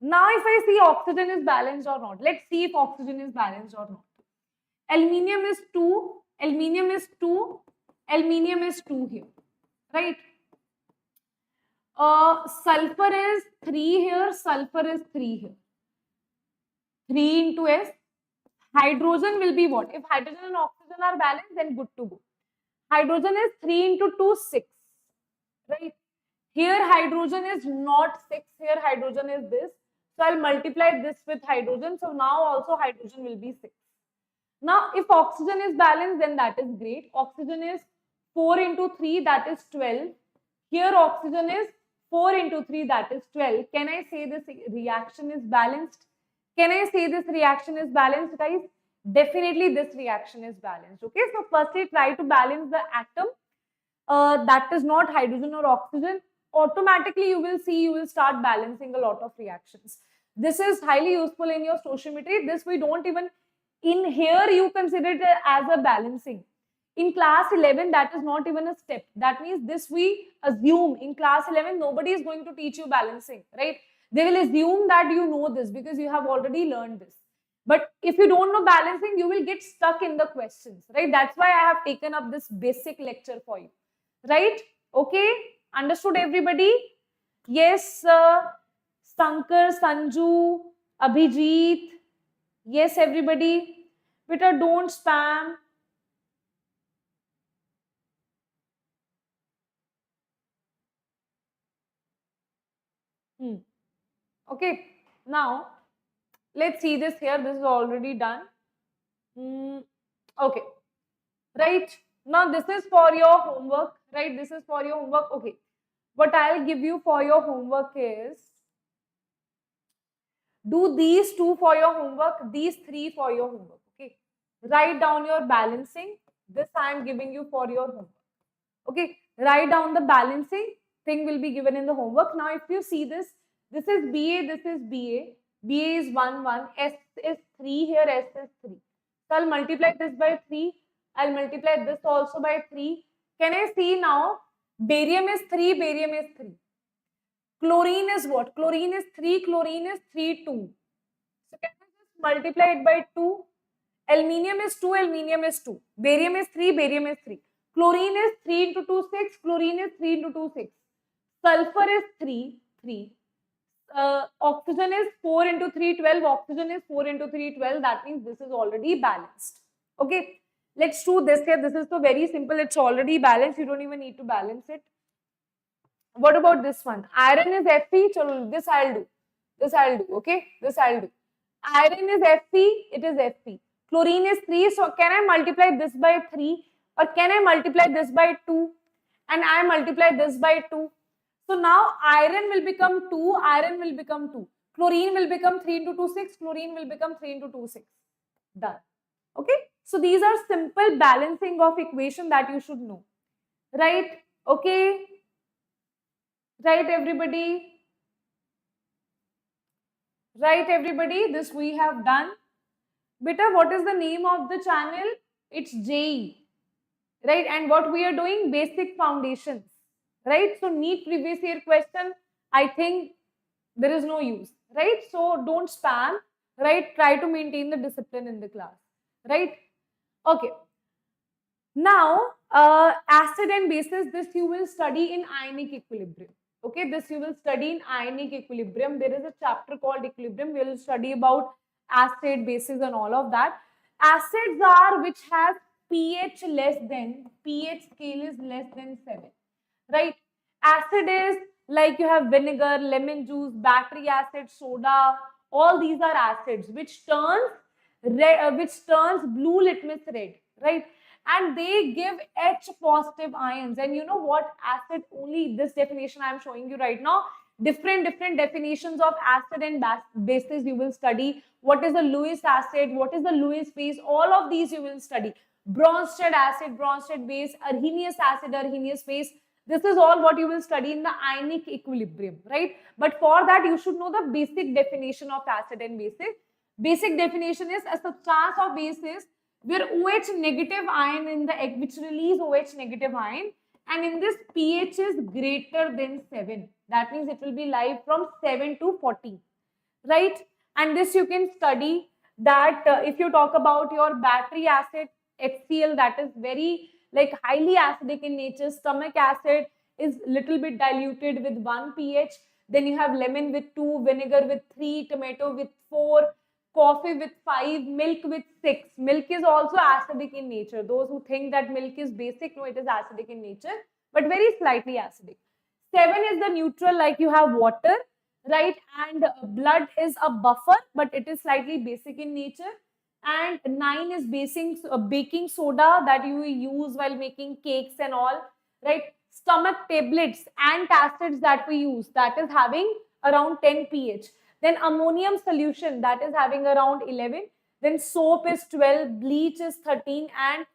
Now if I see oxygen is balanced or not, let's see if oxygen is balanced or not. Aluminium is 2, aluminium is 2, aluminium is 2 here, right? Sulfur is 3 here, sulfur is 3 here. 3 into S. Hydrogen will be what? If hydrogen and oxygen are balanced, then good to go. Hydrogen is 3 into 2, 6, right? Here hydrogen is not 6, here hydrogen is this. So I'll multiply this with hydrogen. So now also hydrogen will be 6. Now if oxygen is balanced, then that is great. Oxygen is 4 into 3, that is 12. Here oxygen is 4 into 3, that is 12. Can I say this reaction is balanced? Can I say this reaction is balanced, guys? Definitely this reaction is balanced. Okay, so firstly try to balance the atom that is not hydrogen or oxygen. Automatically you will see, you will start balancing a lot of reactions. This is highly useful in your stoichiometry. This we don't even, in here you consider it as a balancing. In class 11, that is not even a step. That means this we assume in class 11, nobody is going to teach you balancing, right? They will assume that you know this because you have already learned this. But if you don't know balancing, you will get stuck in the questions, right? That's why I have taken up this basic lecture for you, right? Okay, understood everybody? Yes, Sankar, Sanju, Abhijit. Yes, everybody. Twitter, don't spam. Okay, now let's see this here. This is already done. Okay, right. Now this is for your homework, right? This is for your homework. Okay, what I'll give you for your homework is, do these 2 for your homework, these 3 for your homework. Okay, write down your balancing. This I am giving you for your homework. Okay, write down the balancing thing will be given in the homework. Now if you see this, this is BA, this is BA. BA is 1, 1, S is 3 here, S is 3. So I'll multiply this by 3. I'll multiply this also by 3. Can I see now? Barium is 3, barium is 3. Chlorine is what? Chlorine is 3, chlorine is 3, 2. So can I just multiply it by 2? Aluminium is 2, aluminium is 2. Barium is 3, barium is 3. Chlorine is 3 into 2, 6. Chlorine is 3 into 2, 6. Sulfur is 3, 3. Oxygen is 4 into 3, 12. Oxygen is 4 into 3, 12. That means this is already balanced. Okay, let's do this here. This is so very simple. It's already balanced. You don't even need to balance it. What about this one? Iron is Fe. Chalo, this I'll do. This I'll do. Okay, this I'll do. Iron is Fe. It is Fe. Chlorine is 3. So can I multiply this by 3? Or can I multiply this by 2? And I multiply this by 2. So now iron will become 2, iron will become 2. Chlorine will become 3 into 2, 6. Chlorine will become 3 into 2, 6. Done. Okay. So these are simple balancing of equation that you should know. Right? Okay. Right, everybody? Right, everybody? This we have done. Beta, what is the name of the channel? It's JEE. Right? And what we are doing? Basic foundations. Right? So NEET previous year question, I think there is no use. Right? So don't spam. Right? Try to maintain the discipline in the class. Right? Okay. Now, acid and bases, this you will study in ionic equilibrium. Okay, this you will study in ionic equilibrium. There is a chapter called equilibrium. We will study about acid, bases and all of that. Acids are which has pH less than, pH scale is less than 7, right? Acid is like you have vinegar, lemon juice, battery acid, soda. All these are acids which turns red, which turns blue litmus red, right? And they give H positive ions. And you know what? Acid, only this definition I am showing you right now. Different definitions of acid and bases you will study. What is a Lewis acid? What is the Lewis base? All of these you will study. Bronsted acid, Bronsted base, Arrhenius acid, Arrhenius base. This is all what you will study in the ionic equilibrium, right? But for that, you should know the basic definition of acid and bases. Basic definition is a substance of bases where OH negative ion in the egg, which release OH negative ion, and in this pH is greater than 7. That means it will be live from 7 to 14, right? And this you can study that if you talk about your battery acid, HCl, that is very like highly acidic in nature. Stomach acid is little bit diluted with 1 pH. Then you have lemon with 2, vinegar with 3, tomato with 4, coffee with 5, milk with 6. Milk is also acidic in nature. Those who think that milk is basic, no, it is acidic in nature, but very slightly acidic. 7 is the neutral, like you have water, right? And blood is a buffer, but it is slightly basic in nature. And 9 is baking soda that you use while making cakes and all, right? Stomach tablets, antacids that we use, that is having around 10 pH. Then ammonium solution, that is having around 11. Then soap is 12, bleach is 13, and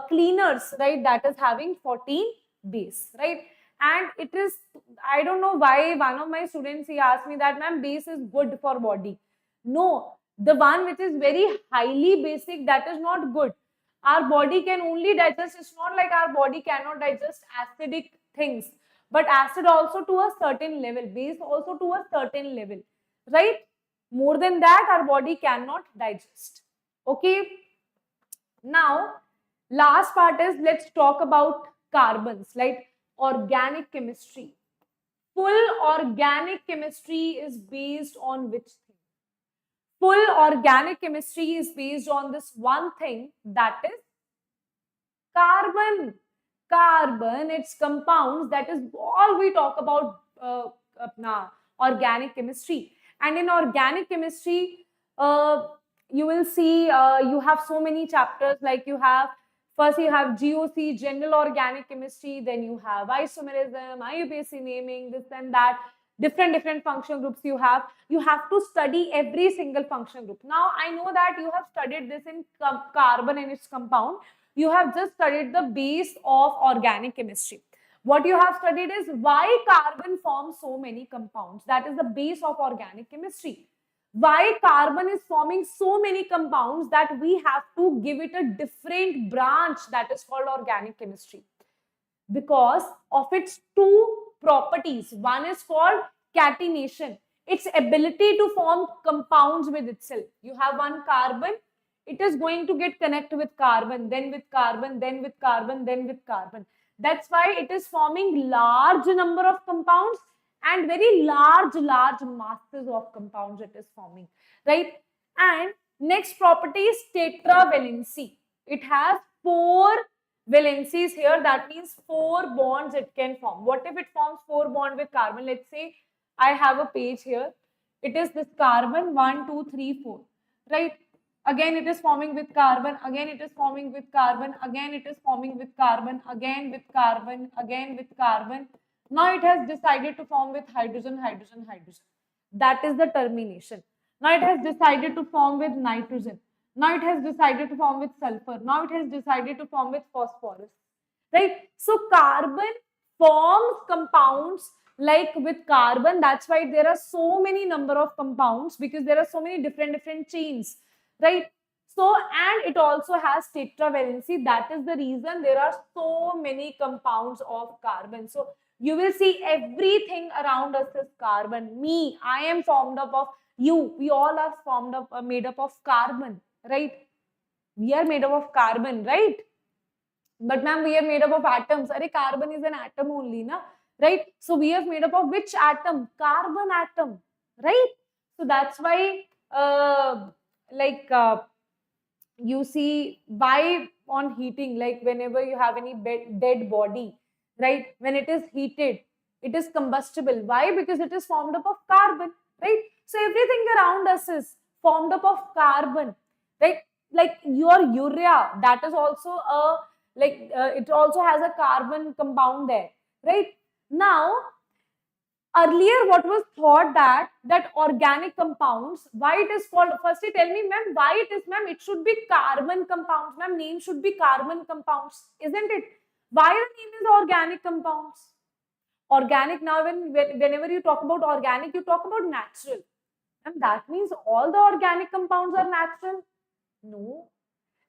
cleaners, right, that is having 14 base, right? And it is, I don't know why one of my students, he asked me that, ma'am, base is good for body. No, the one which is very highly basic, that is not good. Our body can only digest, it's not like our body cannot digest acidic things, but acid also to a certain level, base also to a certain level, right? More than that, our body cannot digest. Okay. Now, last part is, let's talk about carbons, like organic chemistry. Full organic chemistry is based on which thing? Full organic chemistry is based on this one thing, that is carbon. Carbon, its compounds, that is all we talk about organic chemistry. And in organic chemistry, you will see you have so many chapters, like you have, first you have GOC, general organic chemistry, then you have isomerism, IUPAC naming, this and that, different functional groups you have. You have to study every single functional group. Now, I know that you have studied this in carbon and its compound. You have just studied the base of organic chemistry. What you have studied is why carbon forms so many compounds. That is the base of organic chemistry. Why carbon is forming so many compounds that we have to give it a different branch, that is called organic chemistry, because of its two properties. One is called catenation, its ability to form compounds with itself. You have one carbon, it is going to get connected with carbon, then with carbon, then with carbon, then with carbon. That's why it is forming large number of compounds and very large masses of compounds it is forming, right? And next property is tetravalency. It has 4 valencies here, that means 4 bonds it can form. What if it forms 4 bonds with carbon? Let's say I have a page here, it is this carbon 1 2 3 4, right? Again it is forming with carbon, again it is forming with carbon, again it is forming with carbon, again with carbon, again with carbon. Now it has decided to form with hydrogen, hydrogen, hydrogen. That is the termination. Now it has decided to form with nitrogen. Now it has decided to form with sulfur. Now it has decided to form with phosphorus. Right? So carbon forms compounds like with carbon. That's why there are so many number of compounds, because there are so many different chains. Right? So, and it also has tetravalency. That is the reason there are so many compounds of carbon. So you will see everything around us is carbon. Me, I am formed up of, you, we all are formed up, made up of carbon, right? We are made up of carbon, right? But ma'am, we are made up of atoms. Arey, carbon is an atom only, na? Right? So we are made up of which atom? Carbon atom, right? So that's why, like, you see why on heating, like whenever you have any dead body, right? When it is heated, it is combustible. Why? Because it is formed up of carbon, right? So everything around us is formed up of carbon, right? Like your urea, that is also a, like, it also has a carbon compound there, right? Now, earlier what was thought that organic compounds, why it is called, firstly tell me ma'am, why it is, ma'am, it should be carbon compounds, ma'am, name should be carbon compounds, isn't it? Why the name is organic compounds? Organic, now whenever you talk about organic, you talk about natural, and that means all the organic compounds are natural? No.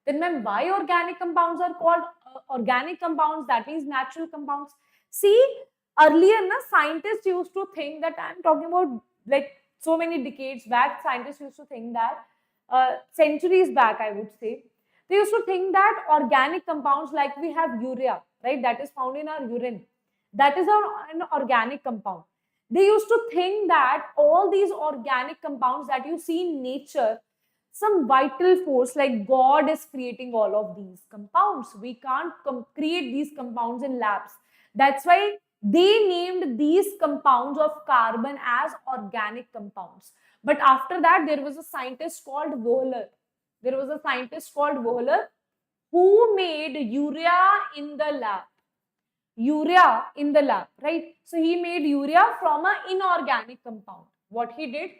Then ma'am, why organic compounds are called organic compounds? That means natural compounds. See, earlier na, scientists used to think that, I'm talking about like so many decades back, scientists used to think that, centuries back I would say, they used to think that organic compounds, like we have urea, right, that is found in our urine, that is an organic compound. They used to think that all these organic compounds that you see in nature, some vital force like God is creating all of these compounds. We can't create these compounds in labs. That's why they named these compounds of carbon as organic compounds. But after that, there was a scientist called Wöhler. There was a scientist called Wöhler who made urea in the lab. Urea in the lab, right? So he made urea from an inorganic compound. What he did,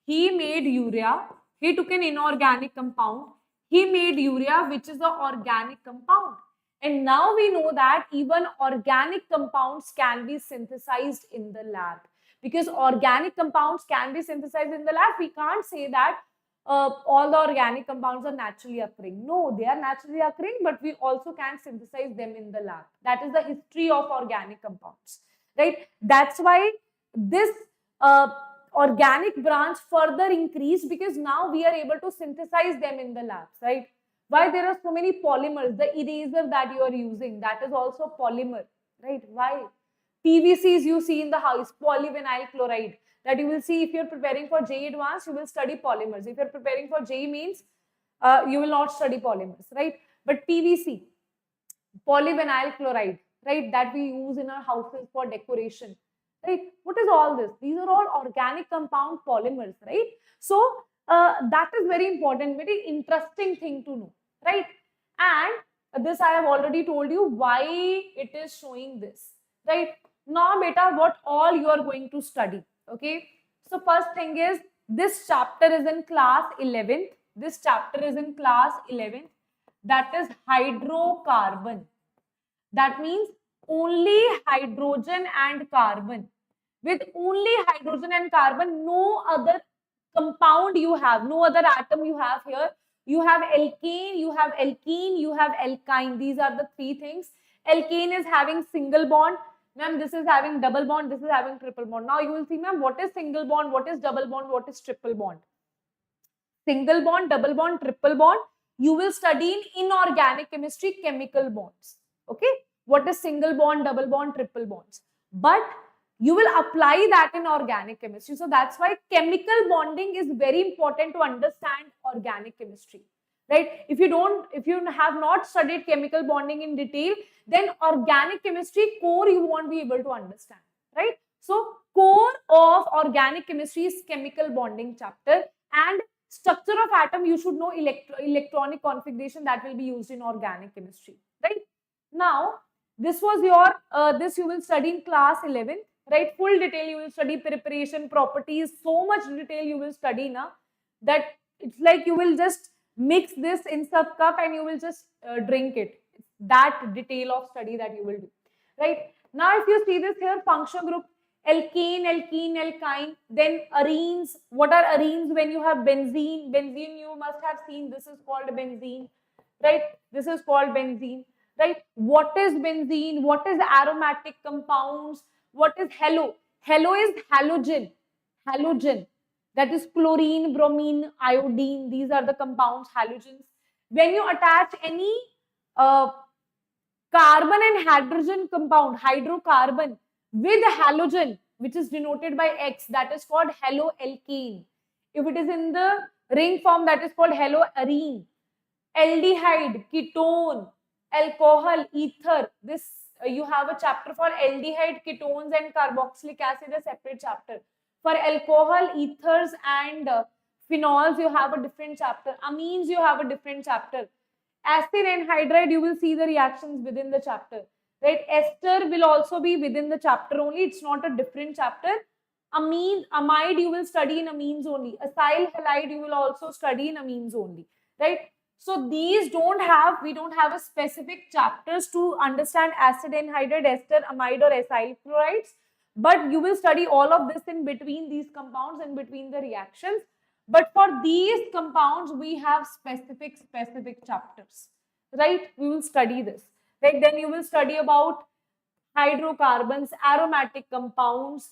he made urea, he took an inorganic compound, he made urea, which is an organic compound. And now we know that even organic compounds can be synthesized in the lab. Because organic compounds can be synthesized in the lab, we can't say that all the organic compounds are naturally occurring. No, they are naturally occurring, but we also can synthesize them in the lab. That is the history of organic compounds, right? That's why this organic branch further increased, because now we are able to synthesize them in the labs, right? Why there are so many polymers? The eraser that you are using, that is also polymer, right? Why? PVCs you see in the house, polyvinyl chloride, that you will see if you're preparing for JEE Advanced, you will study polymers. If you're preparing for JEE Mains, you will not study polymers, right? But PVC, polyvinyl chloride, right, that we use in our houses for decoration, right? What is all this? These are all organic compound polymers, right? So that is very important, very interesting thing to know, right? And this I have already told you why it is showing this, right? Now, beta, what all you are going to study, okay? So first thing is, this chapter is in class 11th. This chapter is in class 11th. That is hydrocarbon. That means only hydrogen and carbon. With only hydrogen and carbon, no other compound you have, no other atom you have here. You have alkane, you have alkene, you have alkyne. These are the three things. Alkane is having single bond. Ma'am, this is having double bond, this is having triple bond. Now you will see, ma'am, what is single bond, what is double bond, what is triple bond. Single bond, double bond, triple bond, you will study in inorganic chemistry, chemical bonds. Okay, what is single bond, double bond, triple bonds? But you will apply that in organic chemistry. So that's why chemical bonding is very important to understand organic chemistry, right? If you have not studied chemical bonding in detail, then organic chemistry core you won't be able to understand, right? So core of organic chemistry is chemical bonding chapter, and structure of atom you should know, electronic configuration, that will be used in organic chemistry, right? Now this was your this you will study in class 11, right? Full detail you will study, preparation, properties, so much detail you will study now, that it's like you will just mix this in sub cup and you will just drink it. That detail of study that you will do, right? Now if you see this here, function group, alkane, alkene, alkyne, then arenes. What are arenes? When you have benzene, benzene you must have seen, this is called benzene, right? This is called benzene, right? What is benzene? What is aromatic compounds? What is halo? Halo is halogen, halogen. That is chlorine, bromine, iodine. These are the compounds, halogens. When you attach any uh, carbon and hydrogen compound, hydrocarbon with halogen, which is denoted by X, that is called haloalkane. If it is in the ring form, that is called haloarene. Aldehyde, ketone, alcohol, ether. This you have a chapter for aldehyde, ketones, and carboxylic acid, a separate chapter. For alcohol, ethers, and phenols, you have a different chapter. Amines, you have a different chapter. Acid anhydride, you will see the reactions within the chapter. Right? Ester will also be within the chapter only. It's not a different chapter. Amide, you will study in amines only. Acyl halide, you will also study in amines only. Right? So these we don't have a specific chapters to understand acid anhydride, ester, amide, or acyl chlorides. But you will study all of this in between these compounds and between the reactions. But for these compounds, we have specific chapters, right? We will study this. Right? Then you will study about hydrocarbons, aromatic compounds,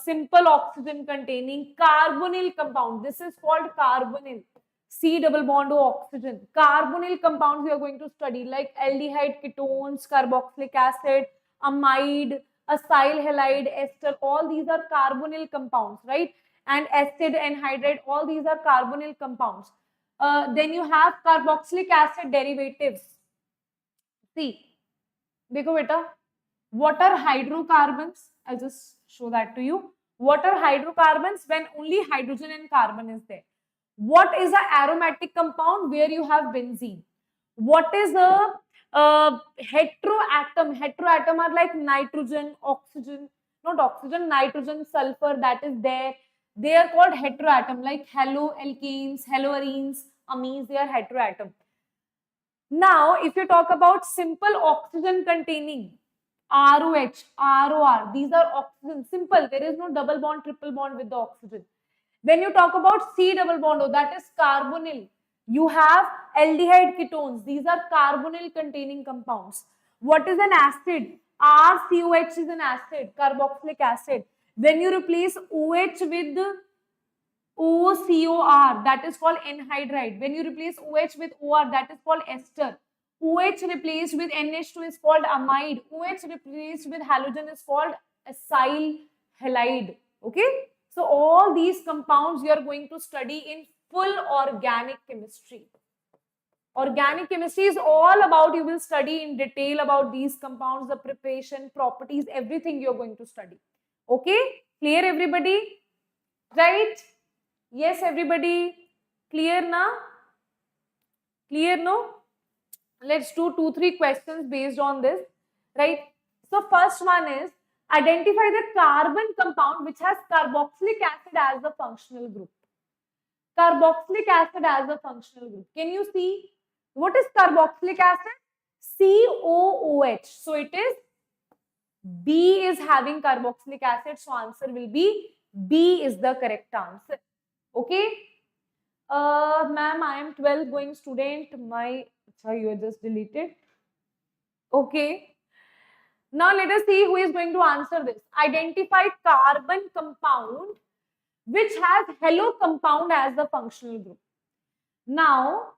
simple oxygen containing carbonyl compound. This is called carbonyl. C double bond O oxygen. Carbonyl compounds we are going to study like aldehyde, ketones, carboxylic acid, amide, acyl halide, ester. All these are carbonyl compounds, right? And acid anhydride, all these are carbonyl compounds. Then you have carboxylic acid derivatives. See, देखो बेटा, what are hydrocarbons? I'll just show that to you. What are hydrocarbons? When only hydrogen and carbon is there. What is an aromatic compound? Where you have benzene. What is a heteroatom? Heteroatom are like nitrogen, oxygen, not oxygen, nitrogen, sulfur, that is there. They are called heteroatom, like haloalkanes, haloarenes, amines, they are heteroatom. Now, if you talk about simple oxygen containing, ROH, ROR, these are oxygen, simple, there is no double bond, triple bond with the oxygen. When you talk about C double bond O, that is carbonyl. You have aldehyde ketones, these are carbonyl containing compounds. What is an acid? RCOH is an acid, carboxylic acid. When you replace OH with OCOR, that is called anhydride. When you replace OH with OR, that is called ester. OH replaced with NH2 is called amide. OH replaced with halogen is called acyl halide. Okay? So all these compounds you are going to study in full organic chemistry. Organic chemistry is all about, you will study in detail about these compounds, the preparation, properties, everything you are going to study. Okay? Clear everybody? Right? Yes, everybody. Clear now? Clear, no? Let's do 2-3 questions based on this, right? So first one is, identify the carbon compound which has carboxylic acid as a functional group. Carboxylic acid as a functional group. Can you see? What is carboxylic acid? COOH. So it is B is having carboxylic acid. So answer will be B is the correct answer. Okay. Ma'am, I am 12 going student. Sorry, you are just deleted. Okay. Now let us see who is going to answer this. Identify carbon compound which has halo compound as the functional group. Now,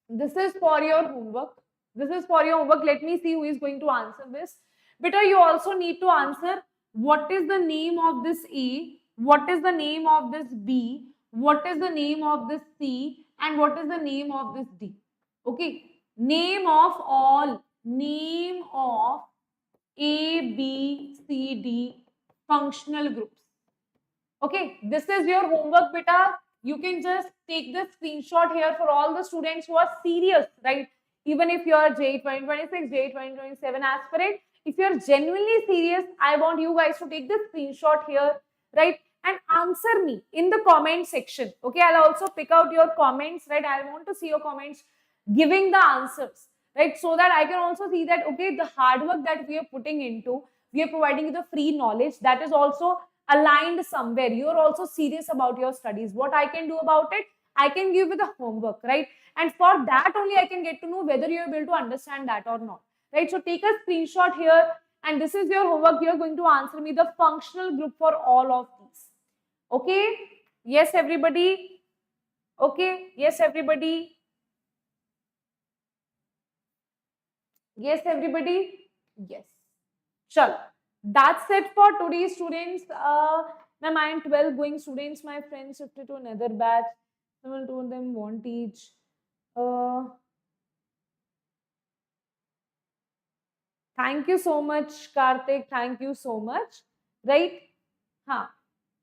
this is for your homework. This is for your homework. Let me see who is going to answer this. Beta, you also need to answer what is the name of this A, what is the name of this B, what is the name of this C, and what is the name of this D. Okay. Name of all, name of A, B, C, D functional groups. Okay, this is your homework, beta. You can just take the screenshot here for all the students who are serious, right? Even if you are JEE 2026, JEE 2027 aspirant, if you are genuinely serious, I want you guys to take the screenshot here, right? And answer me in the comment section. Okay, I'll also pick out your comments, right? I want to see your comments giving the answers, right? So that I can also see that, okay, the hard work that we are putting into, we are providing you the free knowledge that is also aligned somewhere. You are also serious about your studies. What I can do about it, I can give you the homework, right? And for that only I can get to know whether you are able to understand that or not, right? So take a screenshot here, and this is your homework. You are going to answer me the functional group for all of these. Okay? Yes, everybody? Okay? Yes, everybody? Yes, everybody? Yes. Chalo. That's it for today, students. Ma'am, I am 12 going students. My friends shifted to another batch. Someone told them won't teach. Uh, Thank you so much, Karthik. Thank you so much. Right? Huh.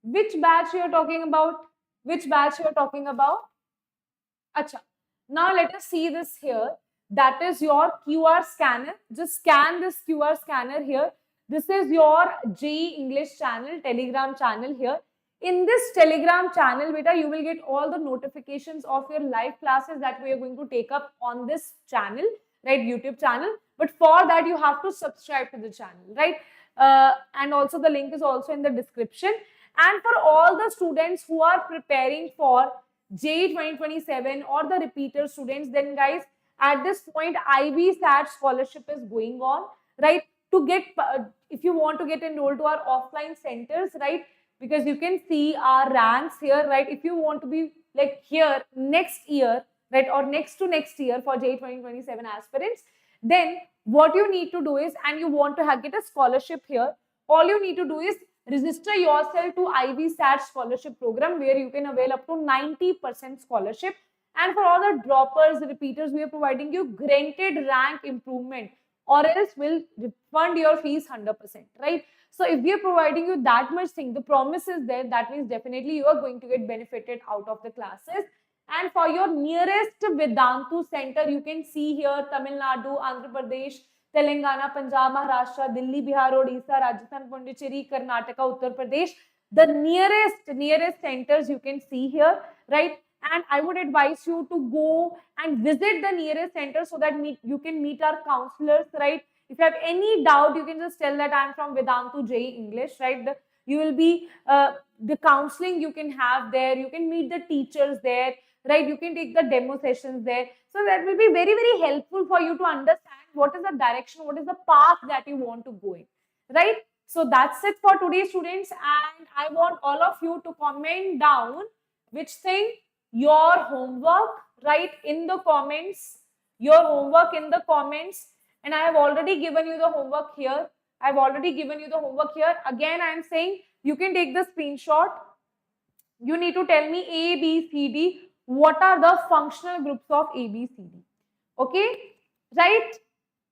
Which batch you are talking about? Which batch you are talking about? Acha. Now let us see this here. That is your QR scanner. Just scan this QR scanner here. This is your JEE English channel, Telegram channel here. In this Telegram channel, beta, you will get all the notifications of your live classes that we are going to take up on this channel, right? YouTube channel. But for that, you have to subscribe to the channel, right? And also the link is also in the description. And for all the students who are preparing for JEE 2027 or the repeater students, then guys, at this point, IB SAT scholarship is going on, right? To get, if you want to get enrolled to our offline centers, right? Because you can see our ranks here, right? If you want to be like here next year, right? Or next to next year for JEE 2027 aspirants, then what you need to do is, and you want to get a scholarship here, all you need to do is register yourself to IB SAT scholarship program where you can avail up to 90% scholarship. And for all the droppers, repeaters, we are providing you granted rank improvement, or else we'll refund your fees 100%, right? So if we are providing you that much thing, the promise is there, that means definitely you are going to get benefited out of the classes. And for your nearest Vedantu center, you can see here Tamil Nadu, Andhra Pradesh, Telangana, Punjab, Maharashtra, Delhi, Bihar, Odisha, Rajasthan, Pondicherry, Karnataka, Uttar Pradesh. The nearest centers you can see here, right? And I would advise you to go and visit the nearest center so that you can meet our counselors, right? If you have any doubt, you can just tell that I'm from Vedantu JEE English, right? You will be the counseling you can have there. You can meet the teachers there, right? You can take the demo sessions there. So that will be very, very helpful for you to understand what is the direction, what is the path that you want to go in, right? So that's it for today, students. And I want all of you to comment down which thing your homework, right, in the comments, your homework in the comments. And I have already given you the homework here. I've already given you the homework here. Again, I am saying you can take the screenshot. You need to tell me A, B, C, D. What are the functional groups of A, B, C, D? Okay, right?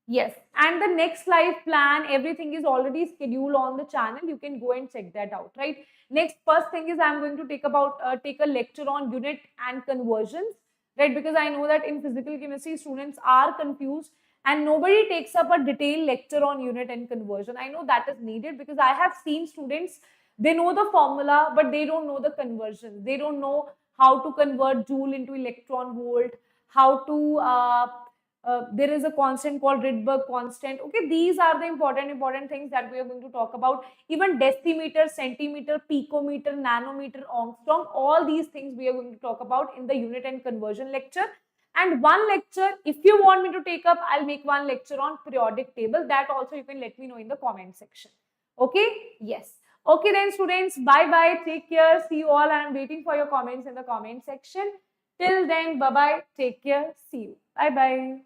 Yes. And the next live plan, everything is already scheduled on the channel. You can go and check that out, right? Next, first thing is I'm going to take a lecture on unit and conversions, right? Because I know that in physical chemistry, students are confused and nobody takes up a detailed lecture on unit and conversion. I know that is needed because I have seen students, they know the formula, but they don't know the conversion. They don't know how to convert joule into electron volt, how to there is a constant called Rydberg constant. Okay, these are the important things that we are going to talk about. Even decimeter, centimeter, picometer, nanometer, angstrom, all these things we are going to talk about in the unit and conversion lecture. And one lecture, if you want me to take up, I'll make one lecture on periodic table. That also you can let me know in the comment section. Okay, yes. Okay then students, bye bye, take care, see you all, and I'm waiting for your comments in the comment section. Till then, bye bye, take care, see you, bye bye.